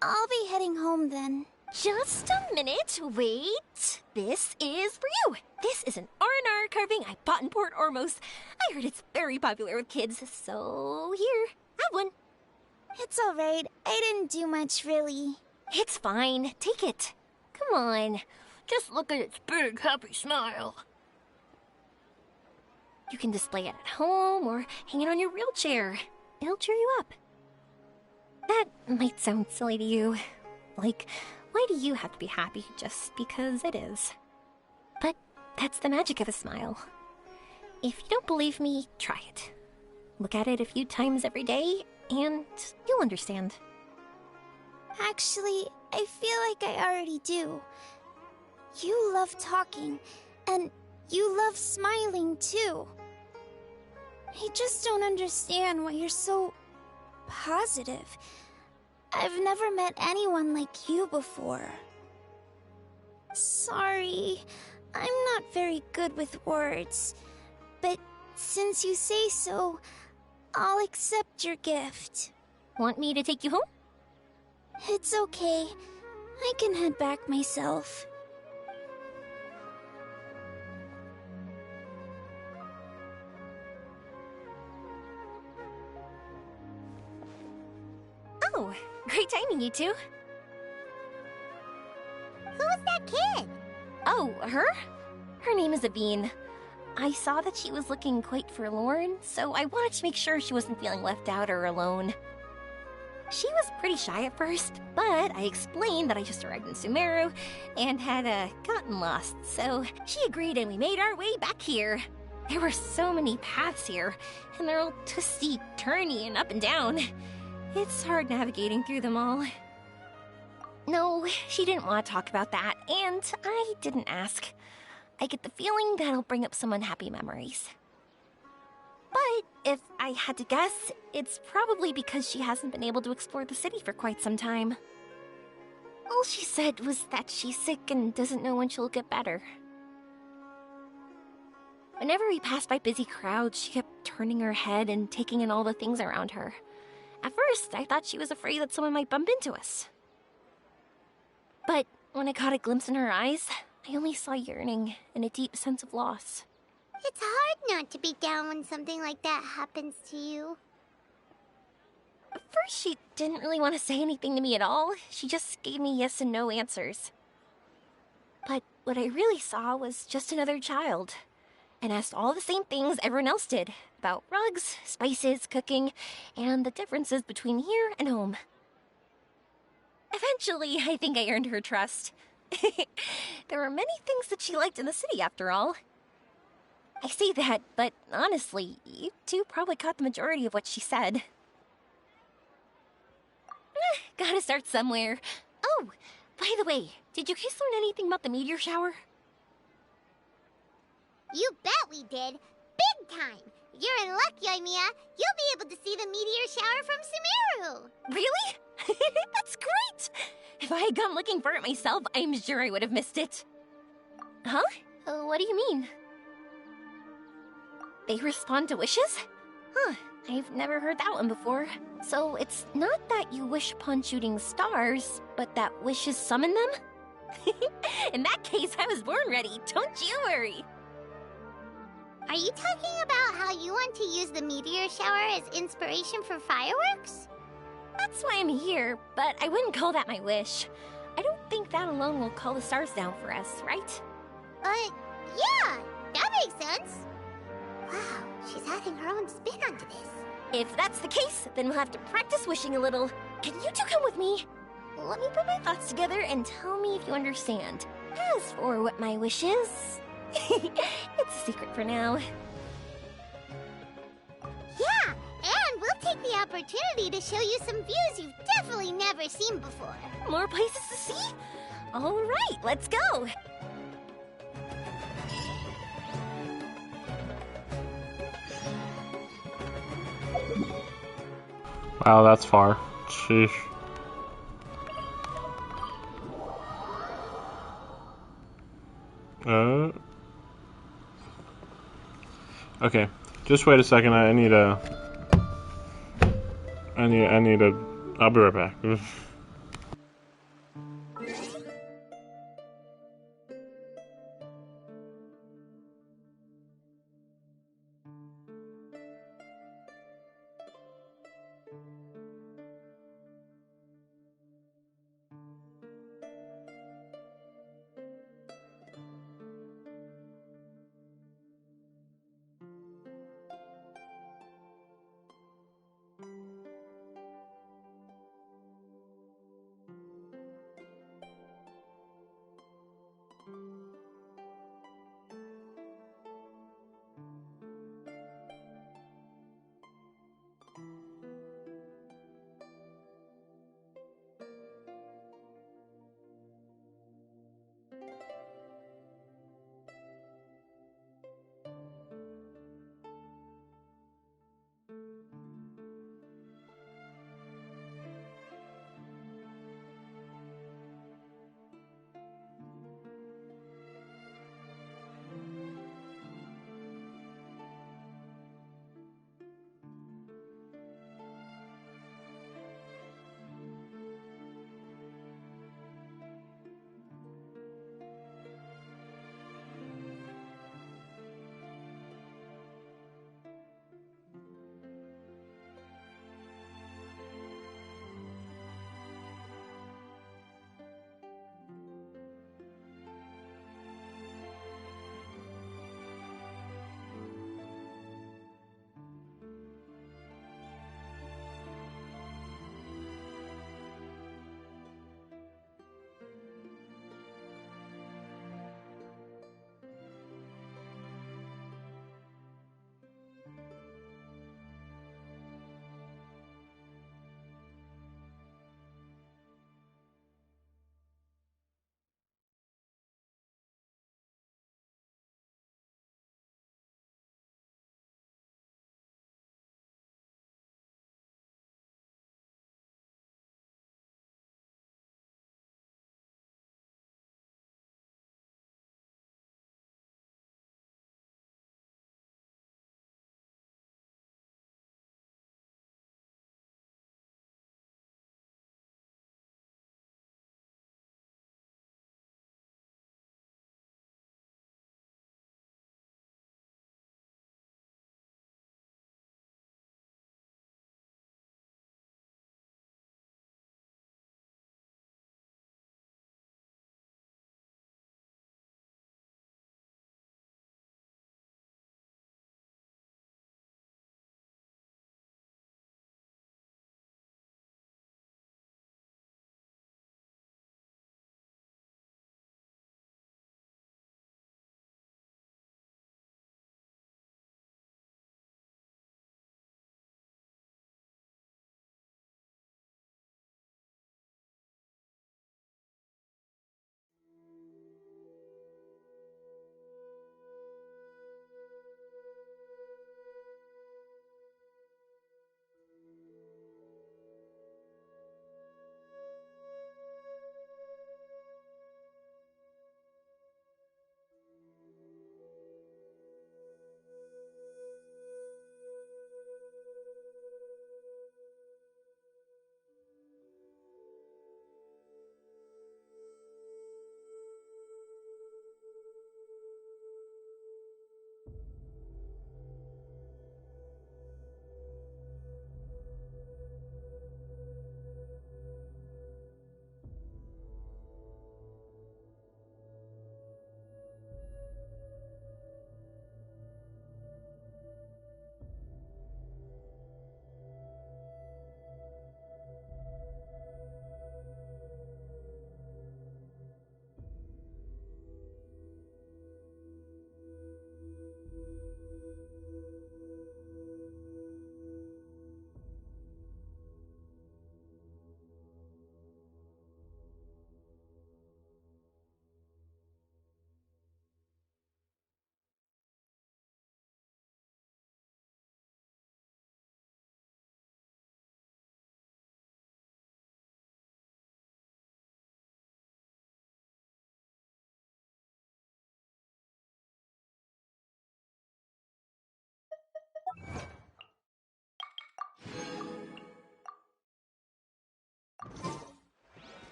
I'll be heading home then. Just a minute, wait. This is for you. This is an R&R carving I bought in Port Ormos. I heard it's very popular with kids, so here, have one. It's alright. I didn't do much, really. It's fine. Take it. Come on. Just look at its big, happy smile. You can display it at home or hang it on your wheelchair. It'll cheer you up. That might sound silly to you. Like, why do you have to be happy just because it is? But that's the magic of a smile. If you don't believe me, try it. Look at it a few times every day, and you'll understand. Actually, I feel like I already do. You love talking, and you love smiling too. I just don't understand why you're so positive. I've never met anyone like you before. Sorry, I'm not very good with words, but since you say so, I'll accept your gift. Want me to take you home? It's okay. I can head back myself. Oh, great timing, you two. Who's that kid? Oh, her? Her name is Aveen. I saw that she was looking quite forlorn, so I wanted to make sure she wasn't feeling left out or alone. She was pretty shy at first, but I explained that I just arrived in Sumeru and had gotten lost, so she agreed and we made our way back here. There were so many paths here, and they're all twisty, turny, and up and down. It's hard navigating through them all. No, she didn't want to talk about that, and I didn't ask. I get the feeling that'll bring up some unhappy memories. But if I had to guess, it's probably because she hasn't been able to explore the city for quite some time. All she said was that she's sick and doesn't know when she'll get better. Whenever we passed by busy crowds, she kept turning her head and taking in all the things around her. At first, I thought she was afraid that someone might bump into us. But when I caught a glimpse in her eyes, I only saw yearning and a deep sense of loss. It's hard not to be down when something like that happens to you. At first, she didn't really want to say anything to me at all. She just gave me yes and no answers. But what I really saw was just another child, and asked all the same things everyone else did about rugs, spices, cooking, and the differences between here and home. Eventually, I think I earned her trust. There were many things that she liked in the city, after all. I say that, but honestly, you two probably caught the majority of what she said. Gotta start somewhere. Oh, by the way, did you guys learn anything about the meteor shower? You bet we did. Big time. You're in luck, Yoimiya. You'll be able to see the meteor shower from Sumeru. Really? That's great! If I had gone looking for it myself, I'm sure I would have missed it. Huh? What do you mean? They respond to wishes? Huh, I've never heard that one before. So it's not that you wish upon shooting stars, but that wishes summon them? In that case, I was born ready, don't you worry. Are you talking about how you want to use the meteor shower as inspiration for fireworks? That's why I'm here, but I wouldn't call that my wish. I don't think that alone will call the stars down for us, right? Yeah, that makes sense. Wow, she's adding her own spin onto this. If that's the case, then we'll have to practice wishing a little. Can you two come with me? Let me put my thoughts together and tell me if you understand. As for what my wish is, it's a secret for now. Yeah, and we'll take the opportunity to show you some views you've definitely never seen before. More places to see? All right, let's go. Wow, that's far. Sheesh. Okay, just wait a second. I need a. I'll be right back.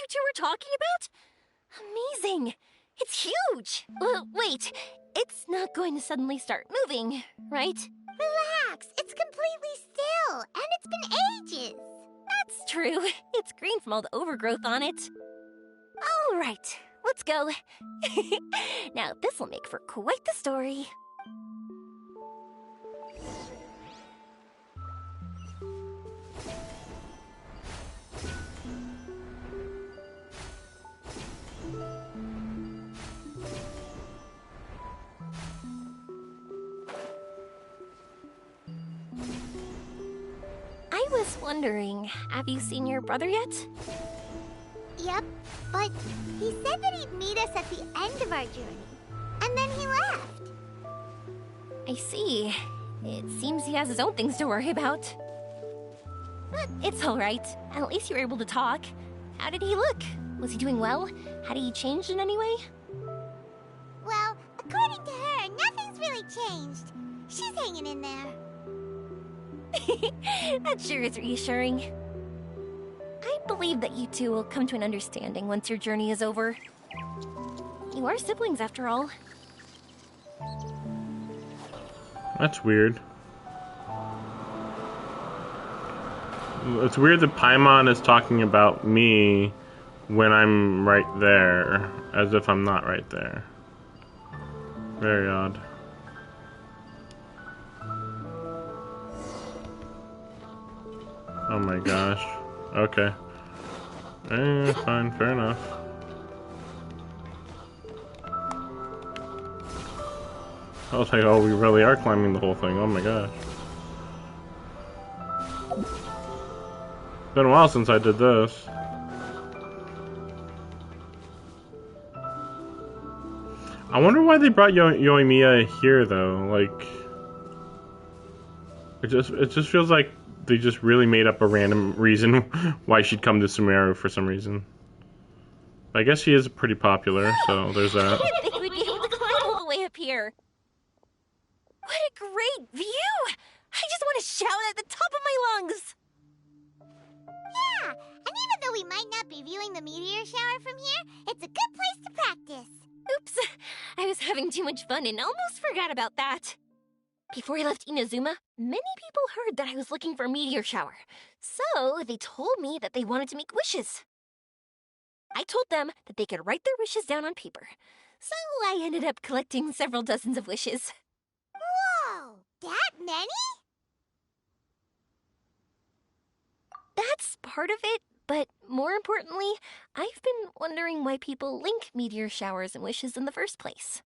you two were talking about? Amazing. It's huge. Wait, it's not going to suddenly start moving, right? Relax, it's completely still, and it's been ages. That's true. It's green from all the overgrowth on it. All right, let's go. Now, this will make for quite the story. I was wondering, have you seen your brother yet? Yep, but he said that he'd meet us at the end of our journey, and then he left. I see. It seems he has his own things to worry about. But it's alright. At least you were able to talk. How did he look? Was he doing well? Had he changed in any way? Well, according to her, nothing's really changed. She's hanging in there. That sure is reassuring. I believe that you two will come to an understanding once your journey is over. You are siblings, after all. That's weird. It's weird that Paimon is talking about me when I'm right there, as if I'm not right there. Very odd. Oh my gosh. Okay. Fine, fair enough. I was like, oh, we really are climbing the whole thing. Oh my gosh. It's been a while since I did this. I wonder why they brought Yoimiya here, though. Like, it just feels like they just really made up a random reason why she'd come to Sumeru for some reason. I guess she is pretty popular, so there's that. I didn't think we'd be able to climb all the way up here. What a great view! I just want to shout at the top of my lungs. Yeah, and even though we might not be viewing the meteor shower from here, it's a good place to practice. Oops, I was having too much fun and almost forgot about that. Before I left Inazuma, many people heard that I was looking for a meteor shower, so they told me that they wanted to make wishes. I told them that they could write their wishes down on paper, so I ended up collecting several dozens of wishes. Whoa, that many? That's part of it, but more importantly, I've been wondering why people link meteor showers and wishes in the first place.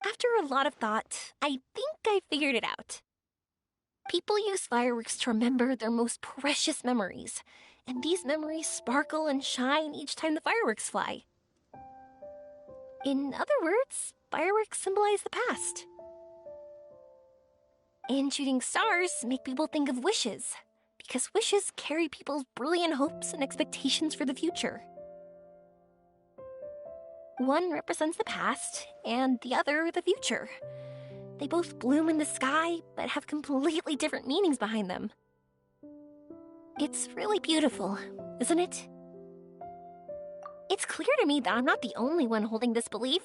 After a lot of thought, I think I figured it out. People use fireworks to remember their most precious memories, and these memories sparkle and shine each time the fireworks fly. In other words, fireworks symbolize the past. And shooting stars make people think of wishes, because wishes carry people's brilliant hopes and expectations for the future. One represents the past, and the other the future. They both bloom in the sky, but have completely different meanings behind them. It's really beautiful, isn't it? It's clear to me that I'm not the only one holding this belief.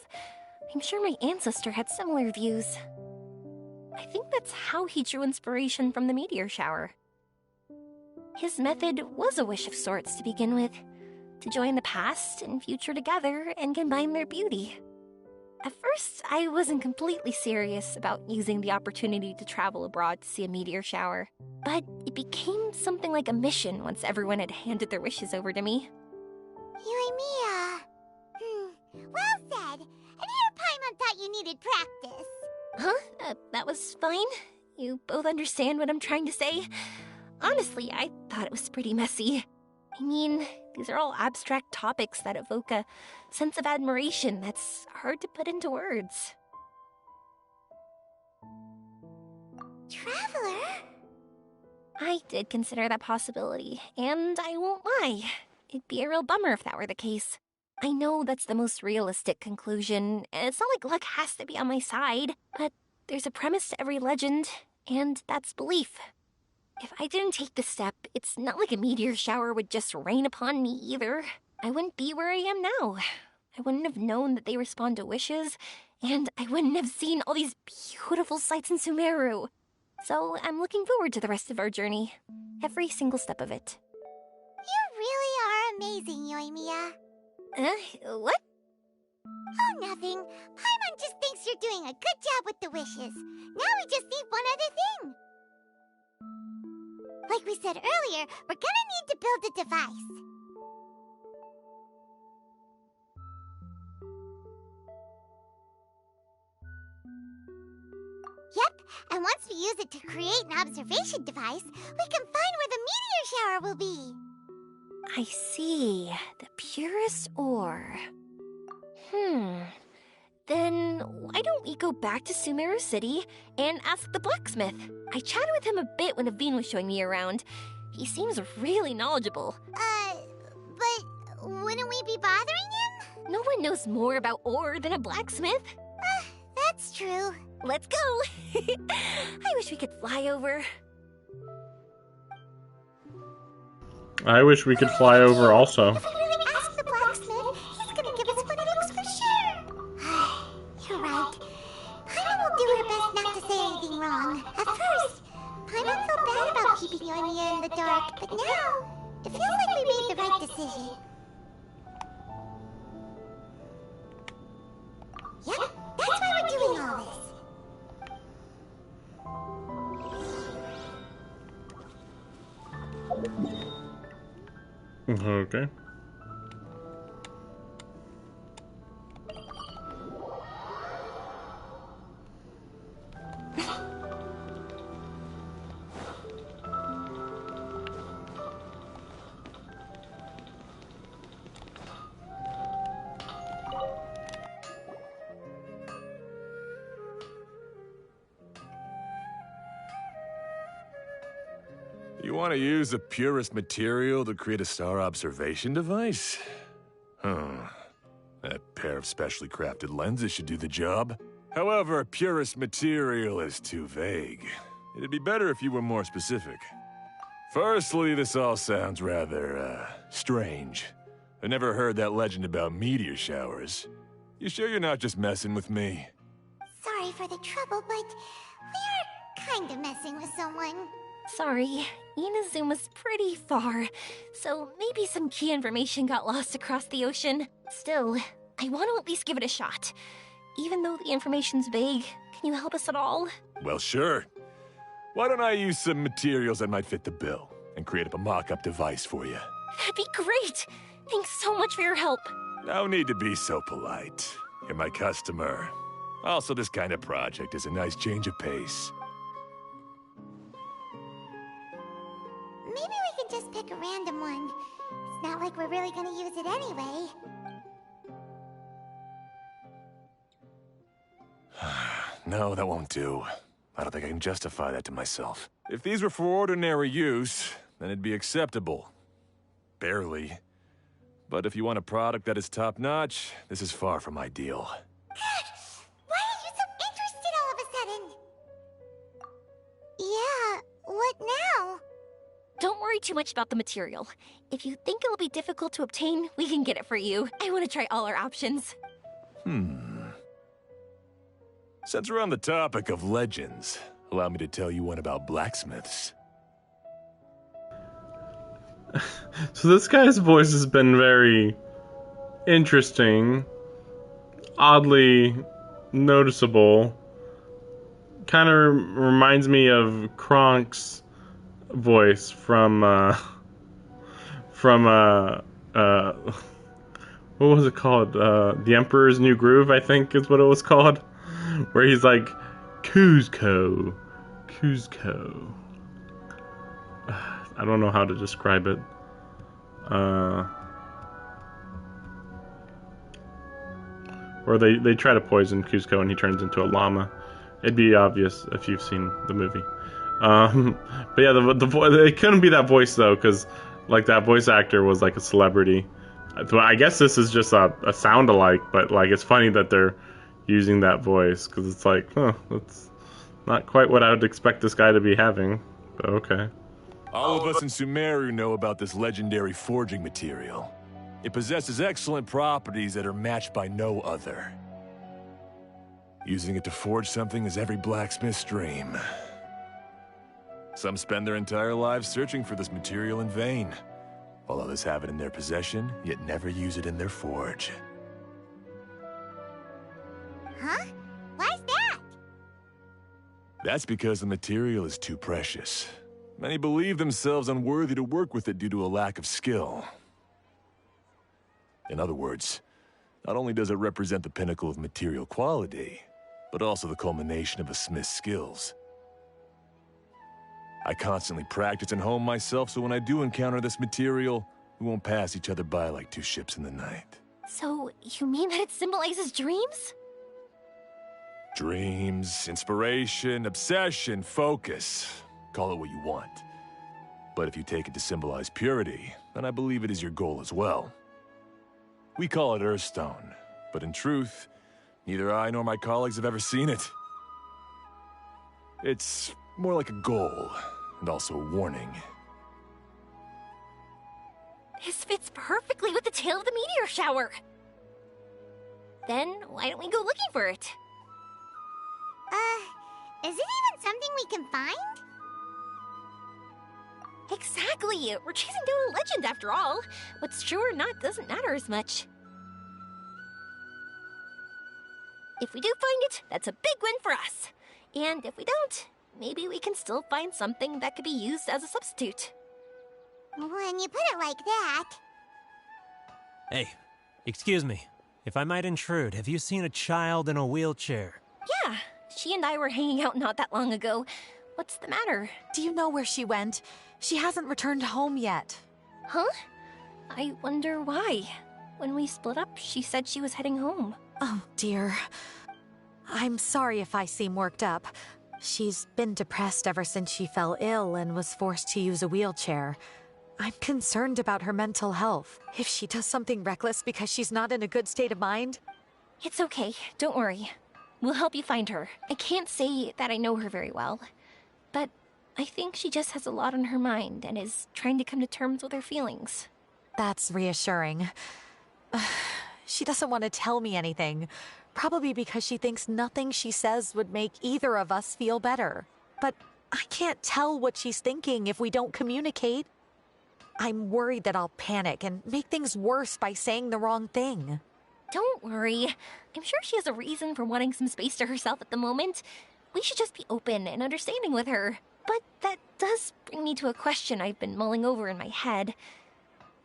I'm sure my ancestor had similar views. I think that's how he drew inspiration from the meteor shower. His method was a wish of sorts to begin with, to join the past and future together and combine their beauty. At first, I wasn't completely serious about using the opportunity to travel abroad to see a meteor shower, but it became something like a mission once everyone had handed their wishes over to me. Yoimiya. Well said. And here Paimon thought you needed practice. Huh? That was fine? You both understand what I'm trying to say? Honestly, I thought it was pretty messy. I mean, these are all abstract topics that evoke a sense of admiration that's hard to put into words. Traveler? I did consider that possibility, and I won't lie. It'd be a real bummer if that were the case. I know that's the most realistic conclusion, and it's not like luck has to be on my side, but there's a premise to every legend, and that's belief. If I didn't take the step, it's not like a meteor shower would just rain upon me either. I wouldn't be where I am now. I wouldn't have known that they respond to wishes, and I wouldn't have seen all these beautiful sights in Sumeru. So I'm looking forward to the rest of our journey. Every single step of it. You really are amazing, Yoimiya. What? Oh, nothing. Paimon just thinks you're doing a good job with the wishes. Now we just need one other thing. Like we said earlier, we're gonna need to build a device. Yep, and once we use it to create an observation device, we can find where the meteor shower will be. I see. The purest ore. Then why don't we go back to Sumeru City and ask the blacksmith? I chatted with him a bit when Aveen was showing me around. He seems really knowledgeable. But wouldn't we be bothering him? No one knows more about ore than a blacksmith. That's true. Let's go! I wish we could fly over. I wish we could fly over also. If we really ask the blacksmith, he's gonna give us what it looks for sure. You're right. Paimon will do her best not to say anything wrong. At first, Paimon felt bad about keeping Yoimiya in the dark, but now, it feels like we made the right decision. Yep, that's why we're doing all this. Okay. You want to use the purest material to create a star observation device? That pair of specially crafted lenses should do the job. However, purest material is too vague. It'd be better if you were more specific. Firstly, this all sounds rather, strange. I never heard that legend about meteor showers. You sure you're not just messing with me? Sorry for the trouble, but we are kinda messing with someone. Sorry, Inazuma's pretty far, so maybe some key information got lost across the ocean. Still, I want to at least give it a shot. Even though the information's vague, can you help us at all? Well, sure. Why don't I use some materials that might fit the bill and create up a mock-up device for you? That'd be great! Thanks so much for your help. No need to be so polite. You're my customer. Also, this kind of project is a nice change of pace. Maybe we can just pick a random one. It's not like we're really gonna use it anyway. No, that won't do. I don't think I can justify that to myself. If these were for ordinary use, then it'd be acceptable. Barely. But if you want a product that is top-notch, this is far from ideal. Why are you so interested all of a sudden? Yeah, what now? Don't worry too much about the material. If you think it'll be difficult to obtain, we can get it for you. I want to try all our options. Since we're on the topic of legends, allow me to tell you one about blacksmiths. So this guy's voice has been very interesting, oddly noticeable. Kind of reminds me of Kronk's voice from what was it called? The Emperor's New Groove, I think is what it was called. Where he's like, Kuzco. I don't know how to describe it. Or they try to poison Kuzco and he turns into a llama. It'd be obvious if you've seen the movie. But yeah, it couldn't be that voice though, because like that voice actor was like a celebrity. So I guess this is just a sound alike, but like it's funny that they're using that voice because it's like, that's not quite what I would expect this guy to be having. But okay. All of us in Sumeru know about this legendary forging material. It possesses excellent properties that are matched by no other. Using it to forge something is every blacksmith's dream. Some spend their entire lives searching for this material in vain, while others have it in their possession, yet never use it in their forge. Huh? Why's that? That's because the material is too precious. Many believe themselves unworthy to work with it due to a lack of skill. In other words, not only does it represent the pinnacle of material quality, but also the culmination of a smith's skills. I constantly practice and hone myself, so when I do encounter this material, we won't pass each other by like two ships in the night. So, you mean that it symbolizes dreams? Dreams, inspiration, obsession, focus. Call it what you want. But if you take it to symbolize purity, then I believe it is your goal as well. We call it Earthstone, but in truth, neither I nor my colleagues have ever seen it. It's more like a goal, and also a warning. This fits perfectly with the tale of the meteor shower. Then, why don't we go looking for it? Is it even something we can find? Exactly! We're chasing down a legend after all. What's true or not doesn't matter as much. If we do find it, that's a big win for us. And if we don't, maybe we can still find something that could be used as a substitute. When you put it like that... Hey, excuse me. If I might intrude, have you seen a child in a wheelchair? Yeah, she and I were hanging out not that long ago. What's the matter? Do you know where she went? She hasn't returned home yet. Huh? I wonder why. When we split up, she said she was heading home. Oh, dear. I'm sorry if I seem worked up. She's been depressed ever since she fell ill and was forced to use a wheelchair. I'm concerned about her mental health. If she does something reckless because she's not in a good state of mind... It's okay. Don't worry. We'll help you find her. I can't say that I know her very well, but I think she just has a lot on her mind and is trying to come to terms with her feelings. That's reassuring. She doesn't want to tell me anything, probably because she thinks nothing she says would make either of us feel better. But I can't tell what she's thinking if we don't communicate. I'm worried that I'll panic and make things worse by saying the wrong thing. Don't worry. I'm sure she has a reason for wanting some space to herself at the moment. We should just be open and understanding with her. But that does bring me to a question I've been mulling over in my head.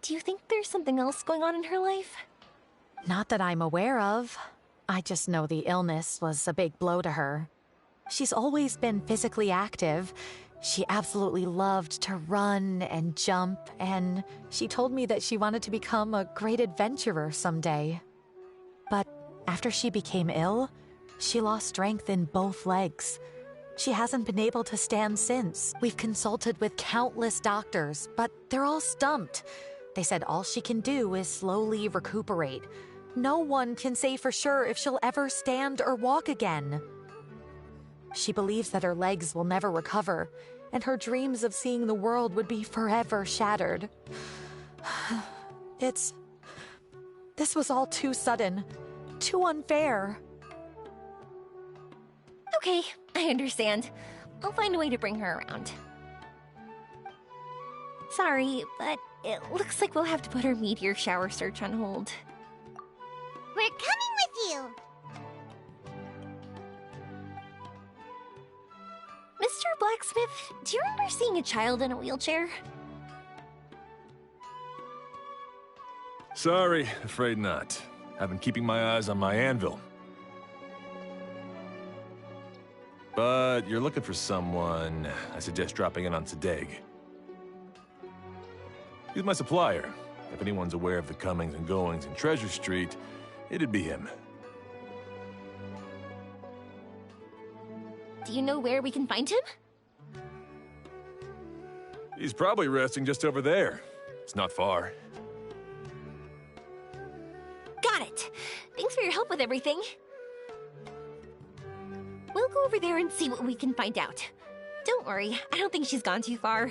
Do you think there's something else going on in her life? Not that I'm aware of. I just know the illness was a big blow to her. She's always been physically active. She absolutely loved to run and jump, and she told me that she wanted to become a great adventurer someday. But after she became ill, she lost strength in both legs. She hasn't been able to stand since. We've consulted with countless doctors, but they're all stumped. They said all she can do is slowly recuperate. No one can say for sure if she'll ever stand or walk again. She believes that her legs will never recover, and her dreams of seeing the world would be forever shattered. This was all too sudden, too unfair. Okay, I understand. I'll find a way to bring her around. Sorry, but it looks like we'll have to put our meteor shower search on hold. We're coming with you! Mr. Blacksmith, do you remember seeing a child in a wheelchair? Sorry, afraid not. I've been keeping my eyes on my anvil. But you're looking for someone, I suggest dropping in on Sadeg. He's my supplier. If anyone's aware of the comings and goings in Treasure Street, it'd be him. Do you know where we can find him? He's probably resting just over there. It's not far. Got it. Thanks for your help with everything. We'll go over there and see what we can find out. Don't worry, I don't think she's gone too far.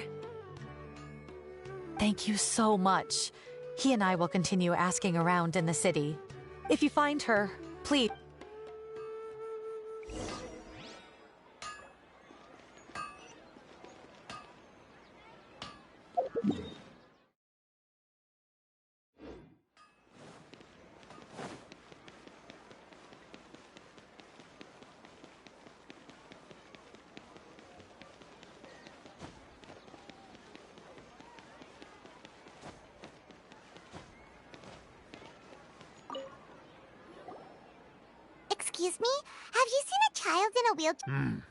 Thank you so much. He and I will continue asking around in the city. If you find her, please. Excuse me? Have you seen a child in a wheelchair?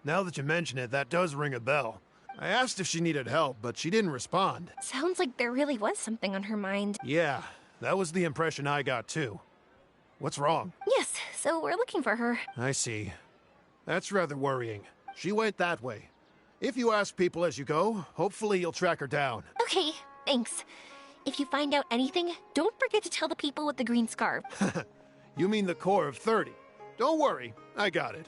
Now that you mention it, that does ring a bell. I asked if she needed help, but she didn't respond. Sounds like there really was something on her mind. Yeah, that was the impression I got too. What's wrong? Yes, so we're looking for her. I see. That's rather worrying. She went that way. If you ask people as you go, hopefully you'll track her down. Okay, thanks. If you find out anything, don't forget to tell the people with the green scarf. You mean the core of 30. Don't worry, I got it.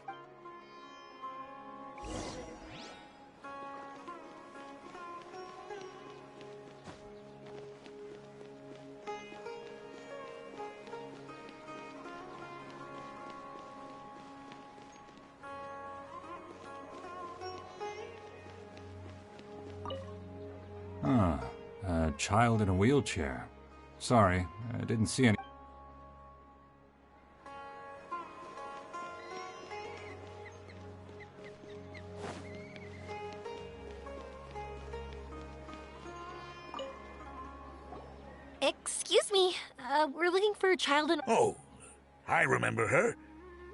Huh. A child in a wheelchair. Sorry, I didn't see any. Excuse me, we're looking for a child in... Oh, I remember her.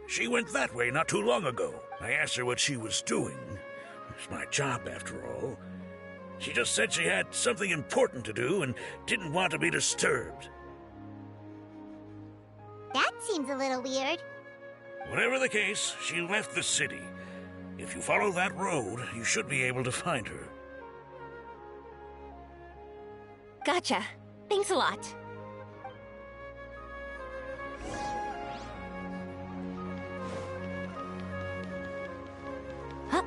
She went that way not too long ago. I asked her what she was doing. It's my job, after all. She just said she had something important to do and didn't want to be disturbed. That seems a little weird. Whatever the case, she left the city. If you follow that road, you should be able to find her. Gotcha. Thanks a lot. Huh?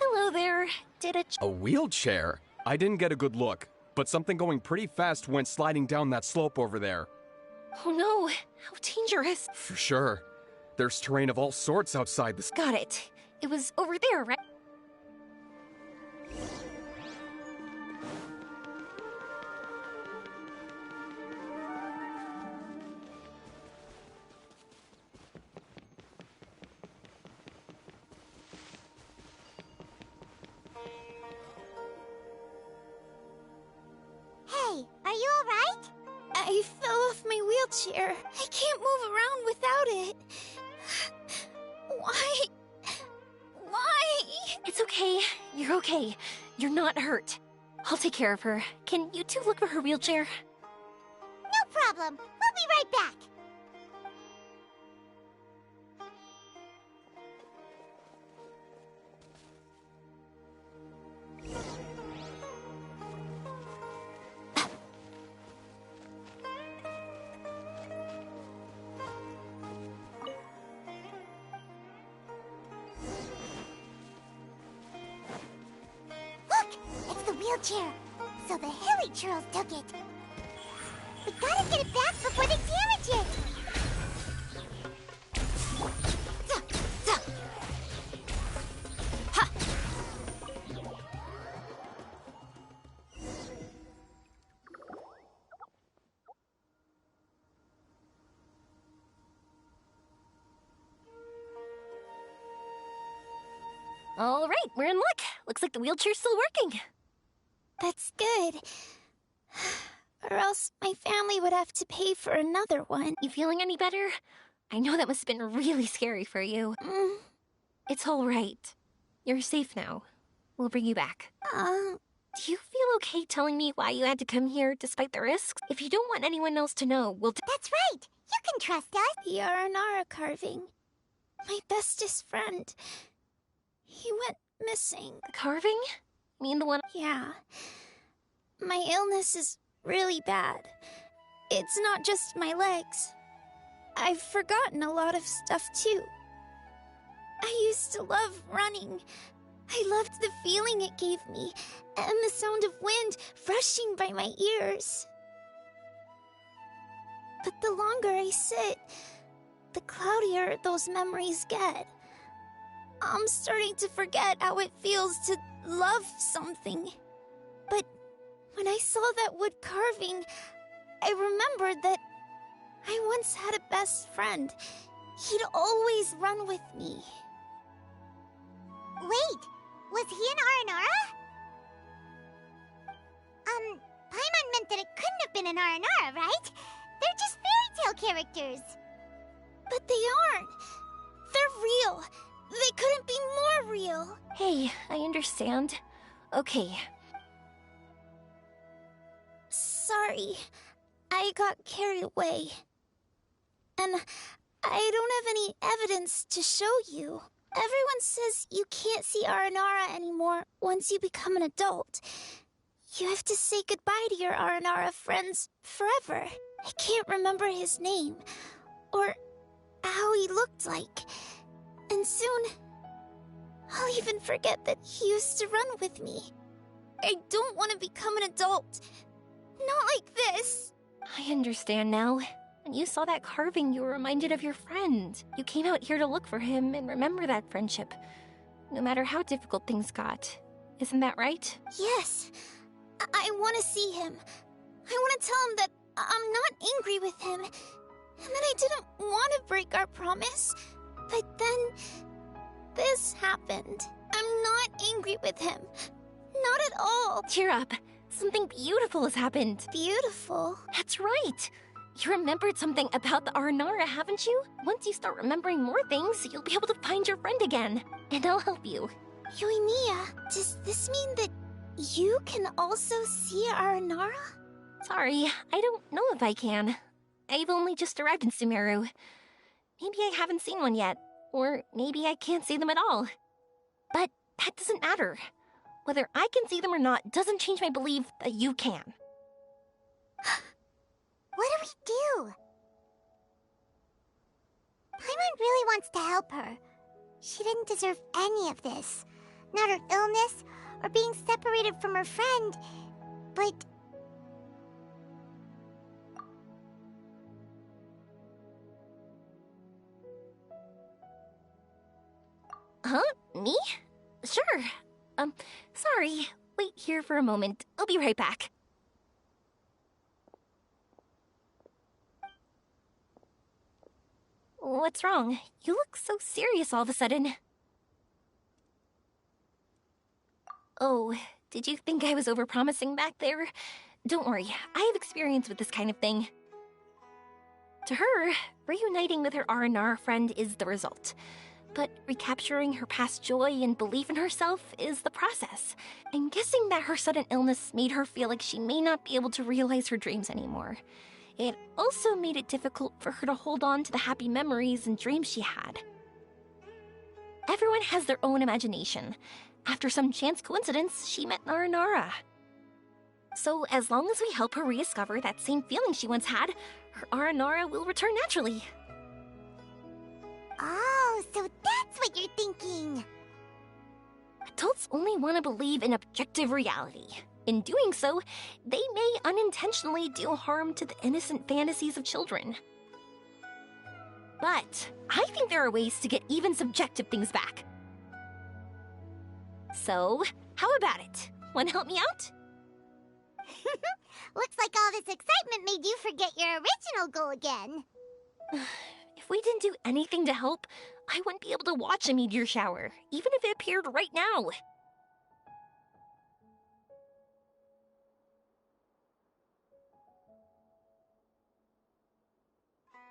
Hello there. Did A wheelchair? I didn't get a good look, but something going pretty fast went sliding down that slope over there. Oh no, how dangerous. For sure. There's terrain of all sorts outside this. Got it. It was over there, right? Hey, are you alright? I fell off my wheelchair. I can't move around without it. Why? Why? It's okay. You're okay. You're not hurt. I'll take care of her. Can you two look for her wheelchair? No problem. We'll be right back. Wheelchair. So the hilly churls took it. We gotta get it back before they damage it. Ha! All right, we're in luck. Looks like the wheelchair's still working. That's good. Or else my family would have to pay for another one. You feeling any better? I know that must have been really scary for you. It's all right. You're safe now. We'll bring you back. Do you feel okay telling me why you had to come here despite the risks? If you don't want anyone else to know, we'll... That's right! You can trust us! The Aranara carving. My bestest friend. He went missing. The carving? You mean the one... Yeah. My illness is really bad. It's not just my legs. I've forgotten a lot of stuff too. I used to love running. I loved the feeling it gave me, and the sound of wind rushing by my ears. But the longer I sit, the cloudier those memories get. I'm starting to forget how it feels to love something. But when I saw that wood carving, I remembered that I once had a best friend. He'd always run with me. Wait, was he an Aranara? Paimon meant that it couldn't have been an Aranara, right? They're just fairy tale characters. But they aren't. They're real. They couldn't be more real. Hey, I understand. Okay. Sorry. I got carried away. And I don't have any evidence to show you. Everyone says you can't see Aranara anymore once you become an adult. You have to say goodbye to your Aranara friends forever. I can't remember his name, or how he looked like. And soon, I'll even forget that he used to run with me. I don't want to become an adult. Not like this. I understand now. When you saw that carving, you were reminded of your friend. You came out here to look for him and remember that friendship, no matter how difficult things got. Isn't that right? Yes. I want to see him. I want to tell him that I'm not angry with him, and that I didn't want to break our promise. But then, this happened. I'm not angry with him. Not at all. Cheer up. Something beautiful has happened. Beautiful? That's right. You remembered something about the Aranara, haven't you? Once you start remembering more things, you'll be able to find your friend again. And I'll help you. Yoimiya, does this mean that you can also see Aranara? Sorry, I don't know if I can. I've only just arrived in Sumeru. Maybe I haven't seen one yet, or maybe I can't see them at all. But that doesn't matter. Whether I can see them or not doesn't change my belief that you can. What do we do? Paimon really wants to help her. She didn't deserve any of this. Not her illness, or being separated from her friend. But... Huh? Me? Sure. Sorry. Wait here for a moment. I'll be right back. What's wrong? You look so serious all of a sudden. Oh, did you think I was overpromising back there? Don't worry, I have experience with this kind of thing. To her, reuniting with her R&R friend is the result. But recapturing her past joy and belief in herself is the process. I'm guessing that her sudden illness made her feel like she may not be able to realize her dreams anymore. It also made it difficult for her to hold on to the happy memories and dreams she had. Everyone has their own imagination. After some chance coincidence, she met Naranara. So as long as we help her rediscover that same feeling she once had, her Aranara will return naturally. Oh, so that's what you're thinking! Adults only want to believe in objective reality. In doing so, they may unintentionally do harm to the innocent fantasies of children. But I think there are ways to get even subjective things back. So, how about it? Want to help me out? Looks like all this excitement made you forget your original goal again. If we didn't do anything to help, I wouldn't be able to watch a meteor shower, even if it appeared right now.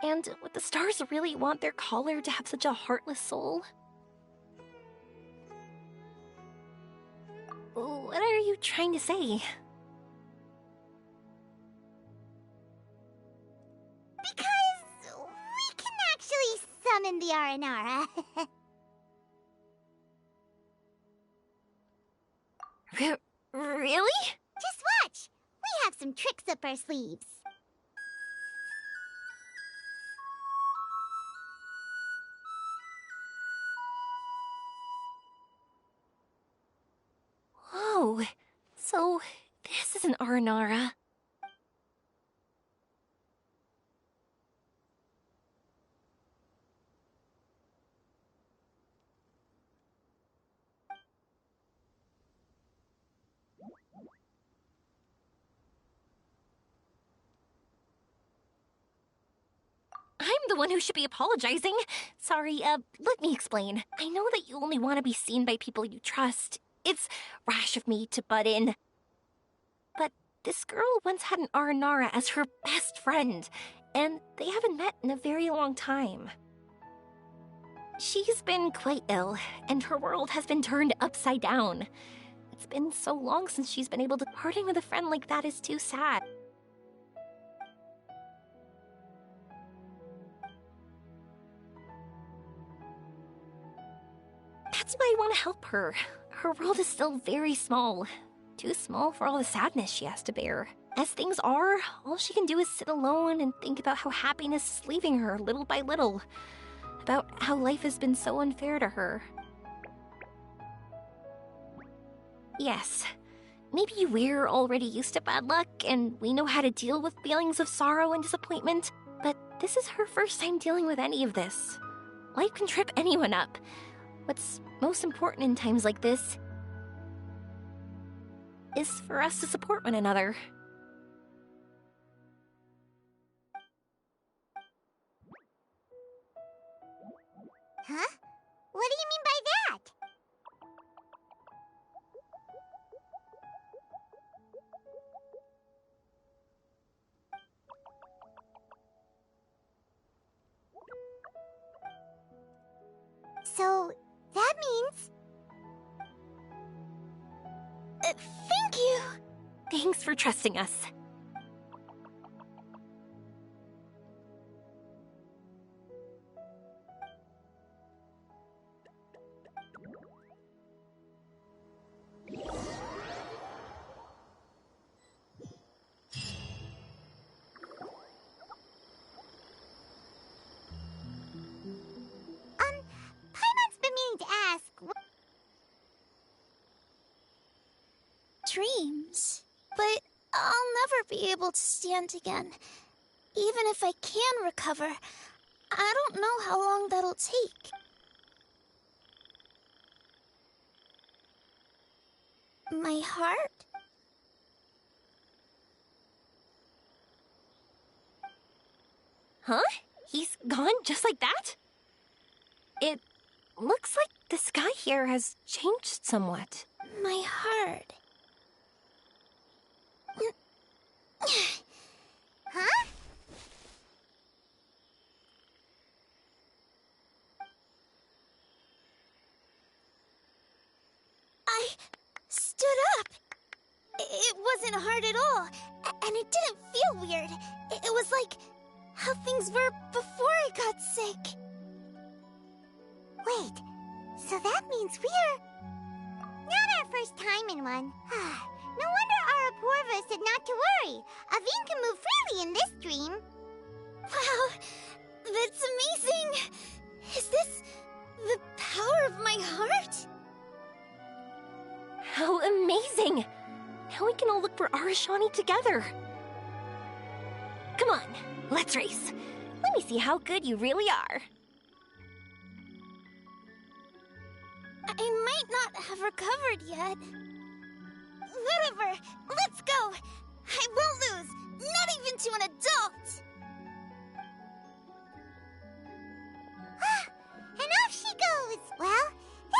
And would the stars really want their caller to have such a heartless soul? What are you trying to say? Because we can actually summon the Aranara. Really? Just watch! some tricks up our sleeves. Oh, so this is an Aranara. I'm the one who should be apologizing. Sorry, let me explain. I know that you only want to be seen by people you trust. It's rash of me to butt in. But this girl once had an Aranara as her best friend, and they haven't met in a very long time. She's been quite ill, and her world has been turned upside down. It's been so long since she's been able to parting with a friend like that is too sad. That's why I want to help her. Her world is still very small. Too small for all the sadness she has to bear. As things are, all she can do is sit alone and think about how happiness is leaving her little by little. About how life has been so unfair to her. Yes, maybe we're already used to bad luck and we know how to deal with feelings of sorrow and disappointment, but this is her first time dealing with any of this. Life can trip anyone up. What's most important in times like this is for us to support one another. Huh? What do you mean by that? So, that means... Thank you! Thanks for trusting us. Paimon's been meaning to ask... Dreams. But I'll never be able to stand again. Even if I can recover, I don't know how long that'll take. My heart? Huh? He's gone just like that? It looks like the sky here has changed somewhat. My heart. Huh? I stood up. It wasn't hard at all, and it didn't feel weird. It was like how things were before I got sick. Wait, so that means we're... Not our first time in one. No wonder Araporva said not to worry. Aveen can move freely in this dream. Wow, that's amazing! Is this the power of my heart? How amazing! Now we can all look for Arashani together. Come on, let's race. Let me see how good you really are. I might not have recovered yet. Whatever, let's go! I won't lose, not even to an adult! And off she goes! Well,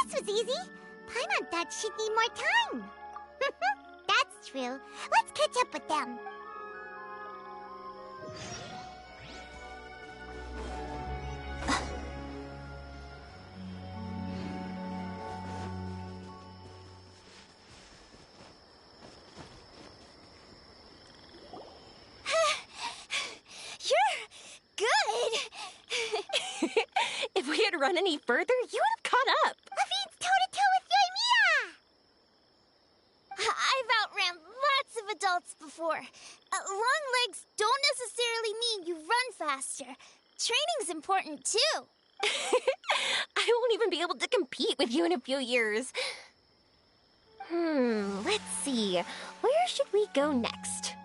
this was easy. Paimon thought she'd need more time. That's true. Let's catch up with them. If we had run any further, you would have caught up. Aveen's toe-to-toe with Yoimiya! I've outran lots of adults before. before. Long legs don't necessarily mean you run faster. Training's important too. I won't even be able to compete with you in a few years. Let's see. Where should we go next?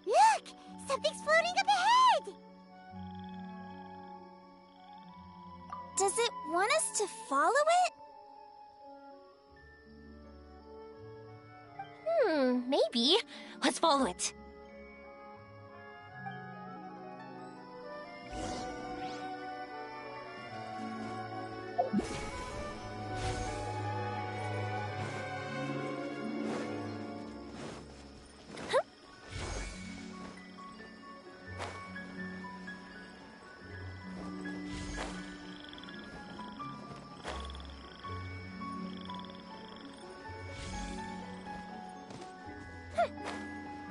Look! Something's floating up ahead! Does it want us to follow it? Maybe. Let's follow it.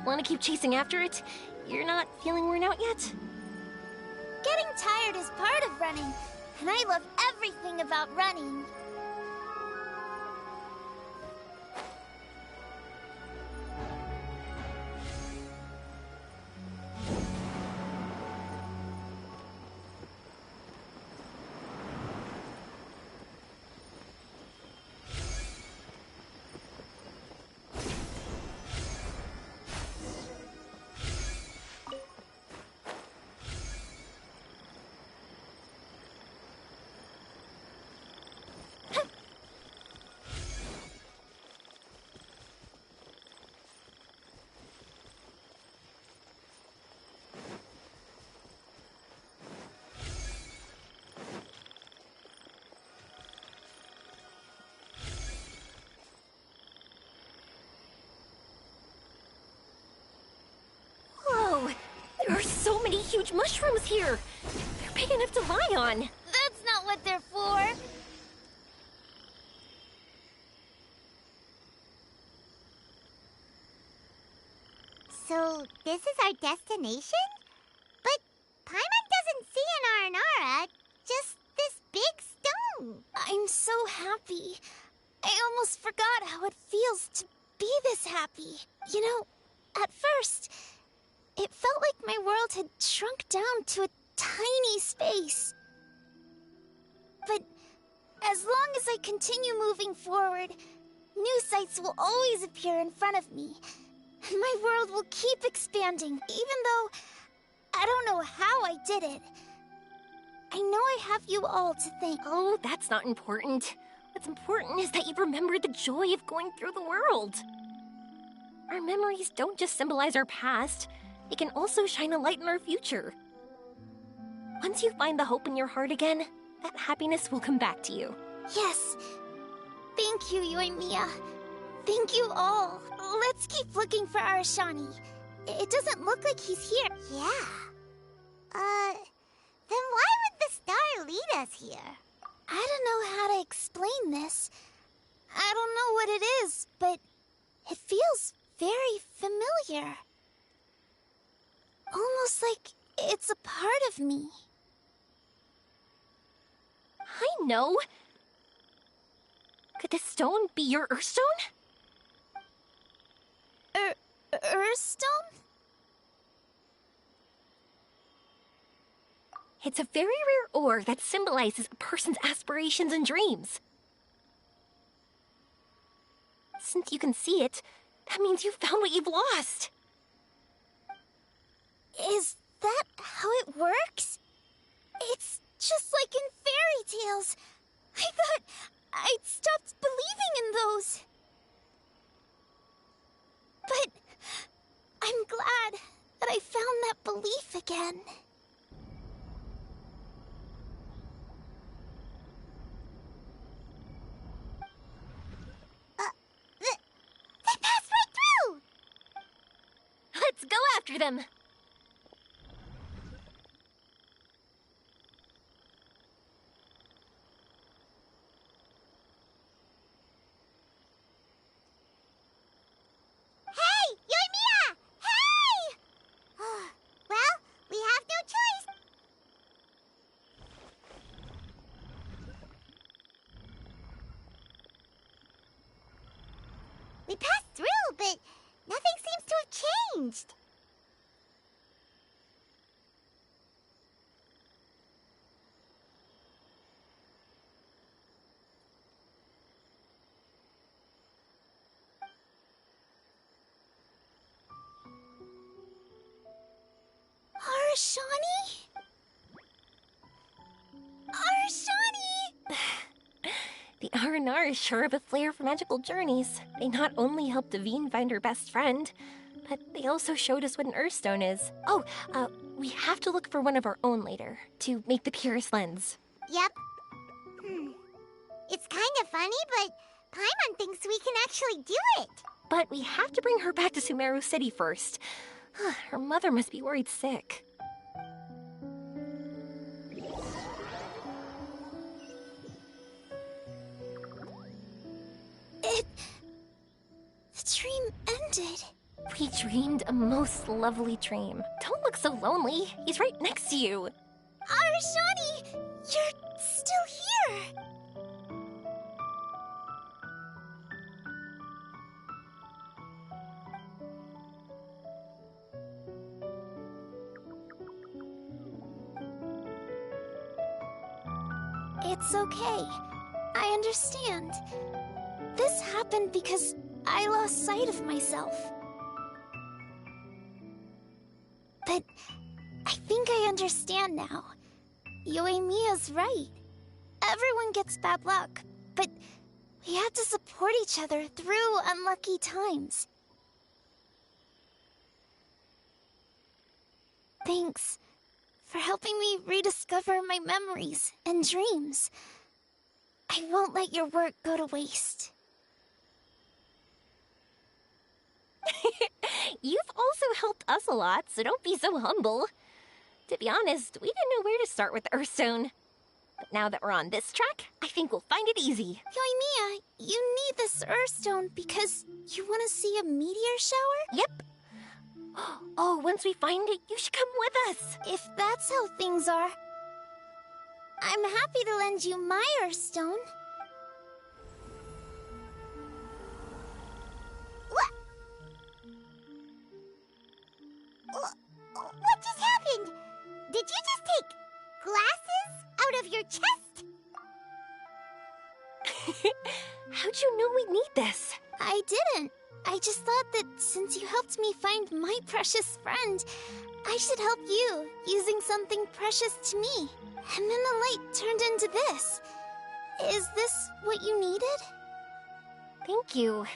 Want to keep chasing after it? You're not feeling worn out yet? Getting tired is part of running, and I love everything about running. There are so many huge mushrooms here! They're big enough to lie on! That's not what they're for! So, this is our destination? But Paimon doesn't see an Aranara, just this big stone. I'm so happy. I almost forgot how it feels to be this happy. You know, at first, it felt like my world had shrunk down to a tiny space. But as long as I continue moving forward, new sights will always appear in front of me. And my world will keep expanding, even though I don't know how I did it. I know I have you all to thank. Oh, that's not important. What's important is that you remember the joy of going through the world. Our memories don't just symbolize our past, they can also shine a light in our future. Once you find the hope in your heart again, that happiness will come back to you. Yes. Thank you, Yoimiya. Thank you all. Let's keep looking for Arashani. It doesn't look like he's here. Yeah. Then why would the star lead us here? I don't know how to explain this. I don't know what it is, but it feels very familiar. Almost like it's a part of me. I know. Could this stone be your Earthstone? Earthstone? It's a very rare ore that symbolizes a person's aspirations and dreams. Since you can see it, that means you found what you've lost. Is that how it works? It's just like in fairy tales. I thought I'd stopped believing in those. But I'm glad that I found that belief again. They passed right through! Let's go after them! Hey! Yoimiya! Hey! Well, we have no choice. changed. Arashani? Arashani! The R&R is sure of a flair for magical journeys. They not only helped Davine find her best friend, but they also showed us what an Earthstone is. Oh, we have to look for one of our own later, to make the purest lens. Yep. It's kind of funny, but Paimon thinks we can actually do it. But we have to bring her back to Sumeru City first. Her mother must be worried sick. The dream ended. We dreamed a most lovely dream. Don't look so lonely. He's right next to you. Arashani, you're still here. It's okay. I understand. This happened because I lost sight of myself. But I think I understand now. Yoimiya's right. Everyone gets bad luck, but we have to support each other through unlucky times. Thanks for helping me rediscover my memories and dreams. I won't let your work go to waste. You've also helped us a lot, so don't be so humble. To be honest, we didn't know where to start with the Earthstone. But now that we're on this track, I think we'll find it easy. Yoimiya, you need this Earthstone because you want to see a meteor shower? Yep. Oh, once we find it, you should come with us. If that's how things are, I'm happy to lend you my Earthstone. What just happened? Did you just take glasses out of your chest? How'd you know we need this? I didn't. I just thought that since you helped me find my precious friend, I should help you, using something precious to me. And then the light turned into this. Is this what you needed? Thank you.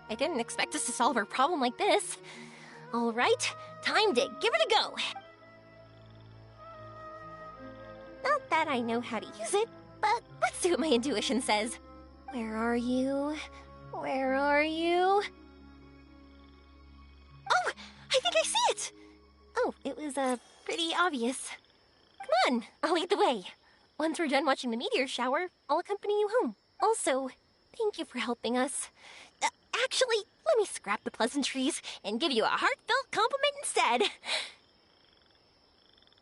I didn't expect us to solve our problem like this. All right, time to give it a go. Not that I know how to use it, but let's see what my intuition says. Where are you? Where are you? Oh, I think I see it! Oh, it was, pretty obvious. Come on, I'll lead the way. Once we're done watching the meteor shower, I'll accompany you home. Also, thank you for helping us. Actually, let me scrap the pleasantries and give you a heartfelt compliment instead.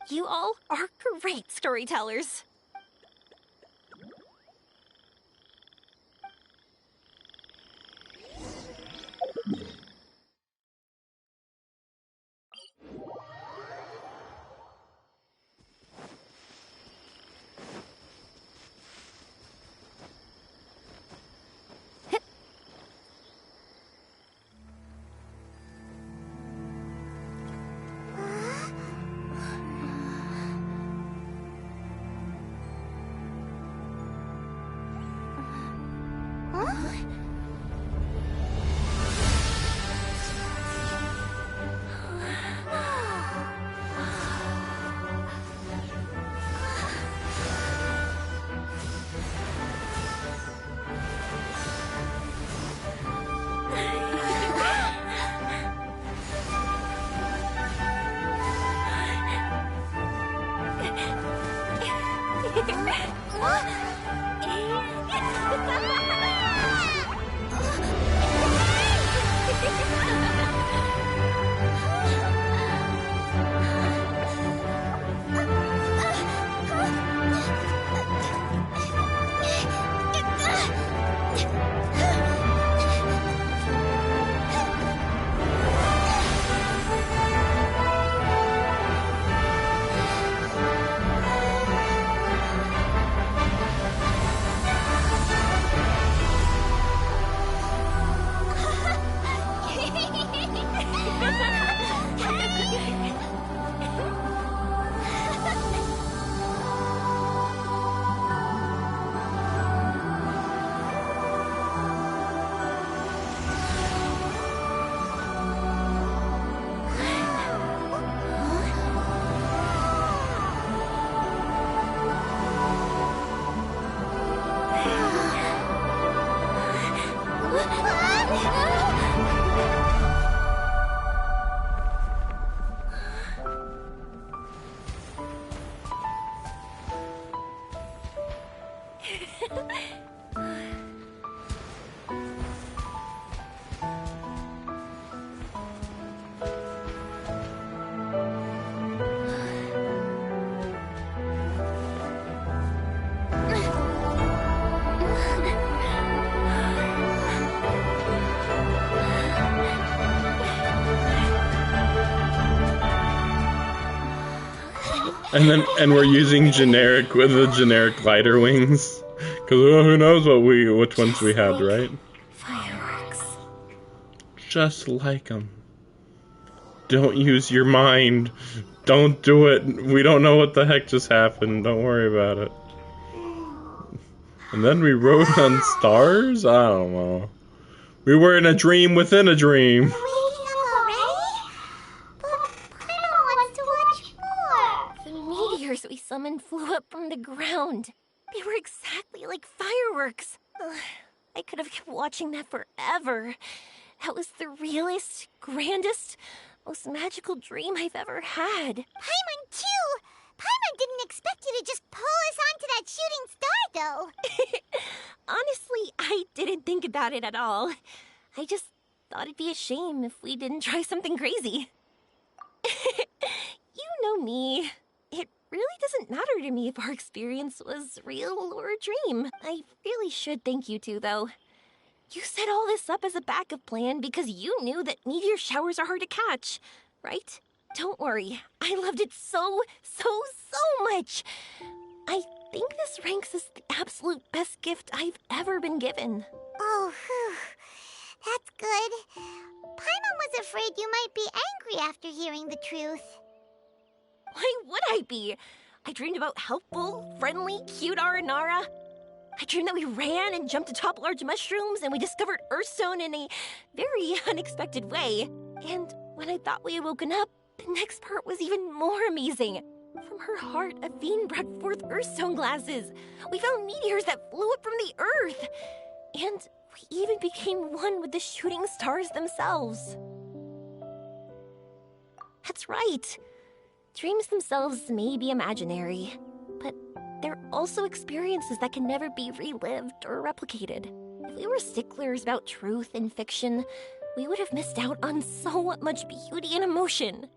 You all are great storytellers. And we're using generic with the generic glider wings, because who knows which ones we had, right? Fireworks. Just like them. Don't use your mind. Don't do it. We don't know what the heck just happened. Don't worry about it. And then we rode on stars? I don't know. We were in a dream within a dream. We summoned flew up from the ground. They were exactly like fireworks. I could have kept watching that forever. That was the realest, grandest, most magical dream I've ever had. Paimon, too! Paimon didn't expect you to just pull us onto that shooting star, though. Honestly, I didn't think about it at all. I just thought it'd be a shame if we didn't try something crazy. You know me. It really doesn't matter to me if our experience was real or a dream. I really should thank you two, though. You set all this up as a backup plan because you knew that meteor showers are hard to catch, right? Don't worry. I loved it so much. I think this ranks as the absolute best gift I've ever been given. Oh, whew. That's good. Paimon was afraid you might be angry after hearing the truth. Why would I be? I dreamed about helpful, friendly, cute Aranara. I dreamed that we ran and jumped atop large mushrooms and we discovered Earthstone in a very unexpected way. And when I thought we had woken up, the next part was even more amazing. From her heart, Avene brought forth Earthstone glasses. We found meteors that flew up from the Earth. And we even became one with the shooting stars themselves. That's right. Dreams themselves may be imaginary, but they're also experiences that can never be relived or replicated. If we were sticklers about truth in fiction, we would have missed out on so much beauty and emotion.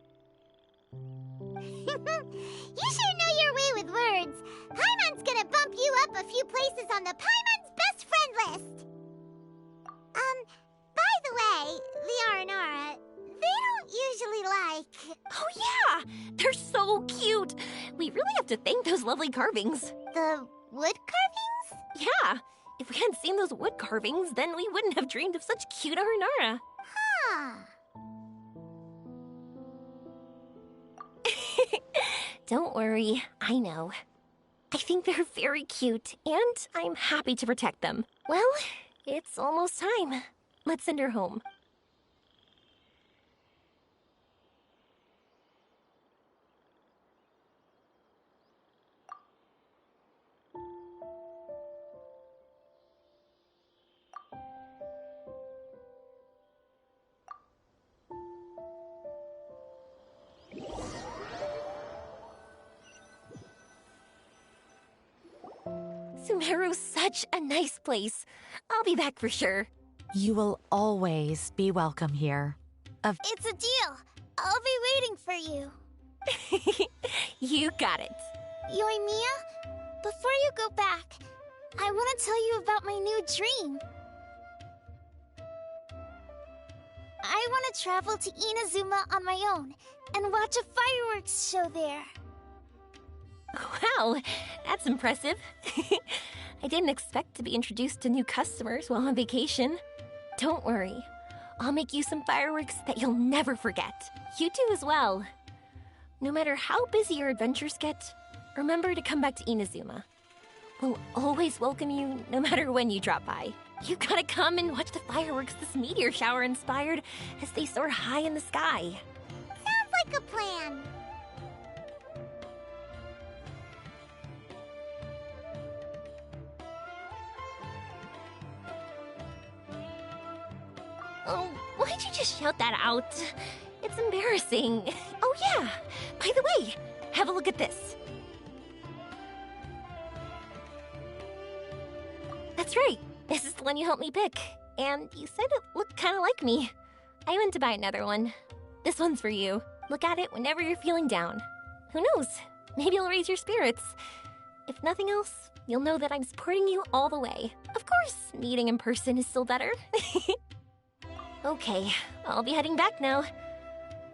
You sure know your way with words. Paimon's gonna bump you up a few places on the Paimon's best friend list. By the way, the Aranara, they don't usually like... Oh yeah! They're so cute! We really have to thank those lovely carvings. The wood carvings? Yeah! If we hadn't seen those wood carvings, then we wouldn't have dreamed of such cute Aranara. Huh. Don't worry, I know. I think they're very cute, and I'm happy to protect them. Well, it's almost time. Let's send her home. Sumeru's such a nice place. I'll be back for sure. You will always be welcome here. It's a deal. I'll be waiting for you. You got it. Yoimiya, before you go back, I want to tell you about my new dream. I want to travel to Inazuma on my own and watch a fireworks show there. Wow, that's impressive. I didn't expect to be introduced to new customers while on vacation. Don't worry, I'll make you some fireworks that you'll never forget. You do as well. No matter how busy your adventures get, remember to come back to Inazuma. We'll always welcome you no matter when you drop by. You gotta come and watch the fireworks this meteor shower inspired as they soar high in the sky. Sounds like a plan. Oh, why'd you just shout that out? It's embarrassing. Oh yeah, by the way, have a look at this. That's right. This is the one you helped me pick. And you said it looked kind of like me. I went to buy another one. This one's for you. Look at it whenever you're feeling down. Who knows? Maybe it'll raise your spirits. If nothing else, you'll know that I'm supporting you all the way. Of course, meeting in person is still better. Okay, I'll be heading back now.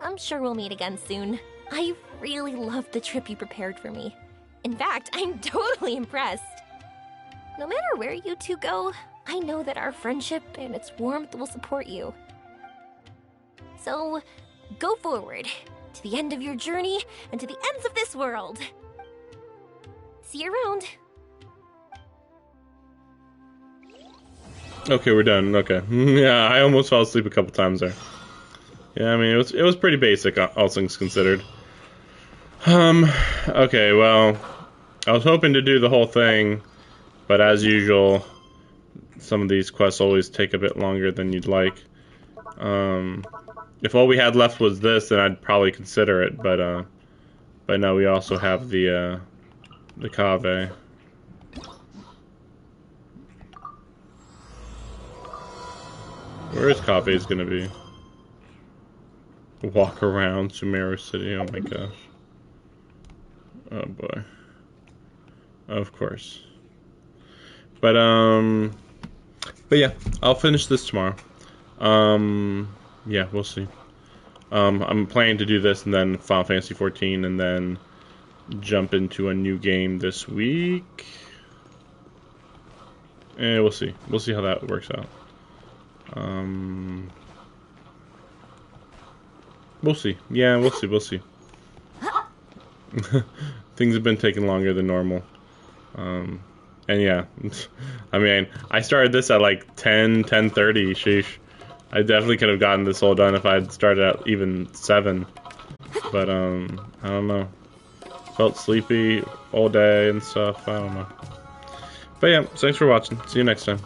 I'm sure we'll meet again soon. I really loved the trip you prepared for me. In fact, I'm totally impressed. No matter where you two go, I know that our friendship and its warmth will support you. So, go forward, to the end of your journey and to the ends of this world. See you around. Okay, we're done. Okay. Yeah, I almost fell asleep a couple times there. Yeah, I mean, it was pretty basic, all things considered. Okay, well, I was hoping to do the whole thing, but as usual, some of these quests always take a bit longer than you'd like. If all we had left was this, then I'd probably consider it, but no, we also have the cave. Where is Cave's gonna be? Walk around Sumeru City, oh my gosh. Oh boy. Of course. But yeah, I'll finish this tomorrow. Yeah, we'll see. I'm planning to do this and then Final Fantasy 14 and then jump into a new game this week. We'll see. We'll see how that works out. We'll see. Yeah, we'll see. We'll see. Things have been taking longer than normal. And yeah, I mean, I started this at like 10:30. Sheesh. I definitely could have gotten this all done if I had started at even 7. But I don't know. Felt sleepy all day and stuff. I don't know. But yeah, thanks for watching. See you next time.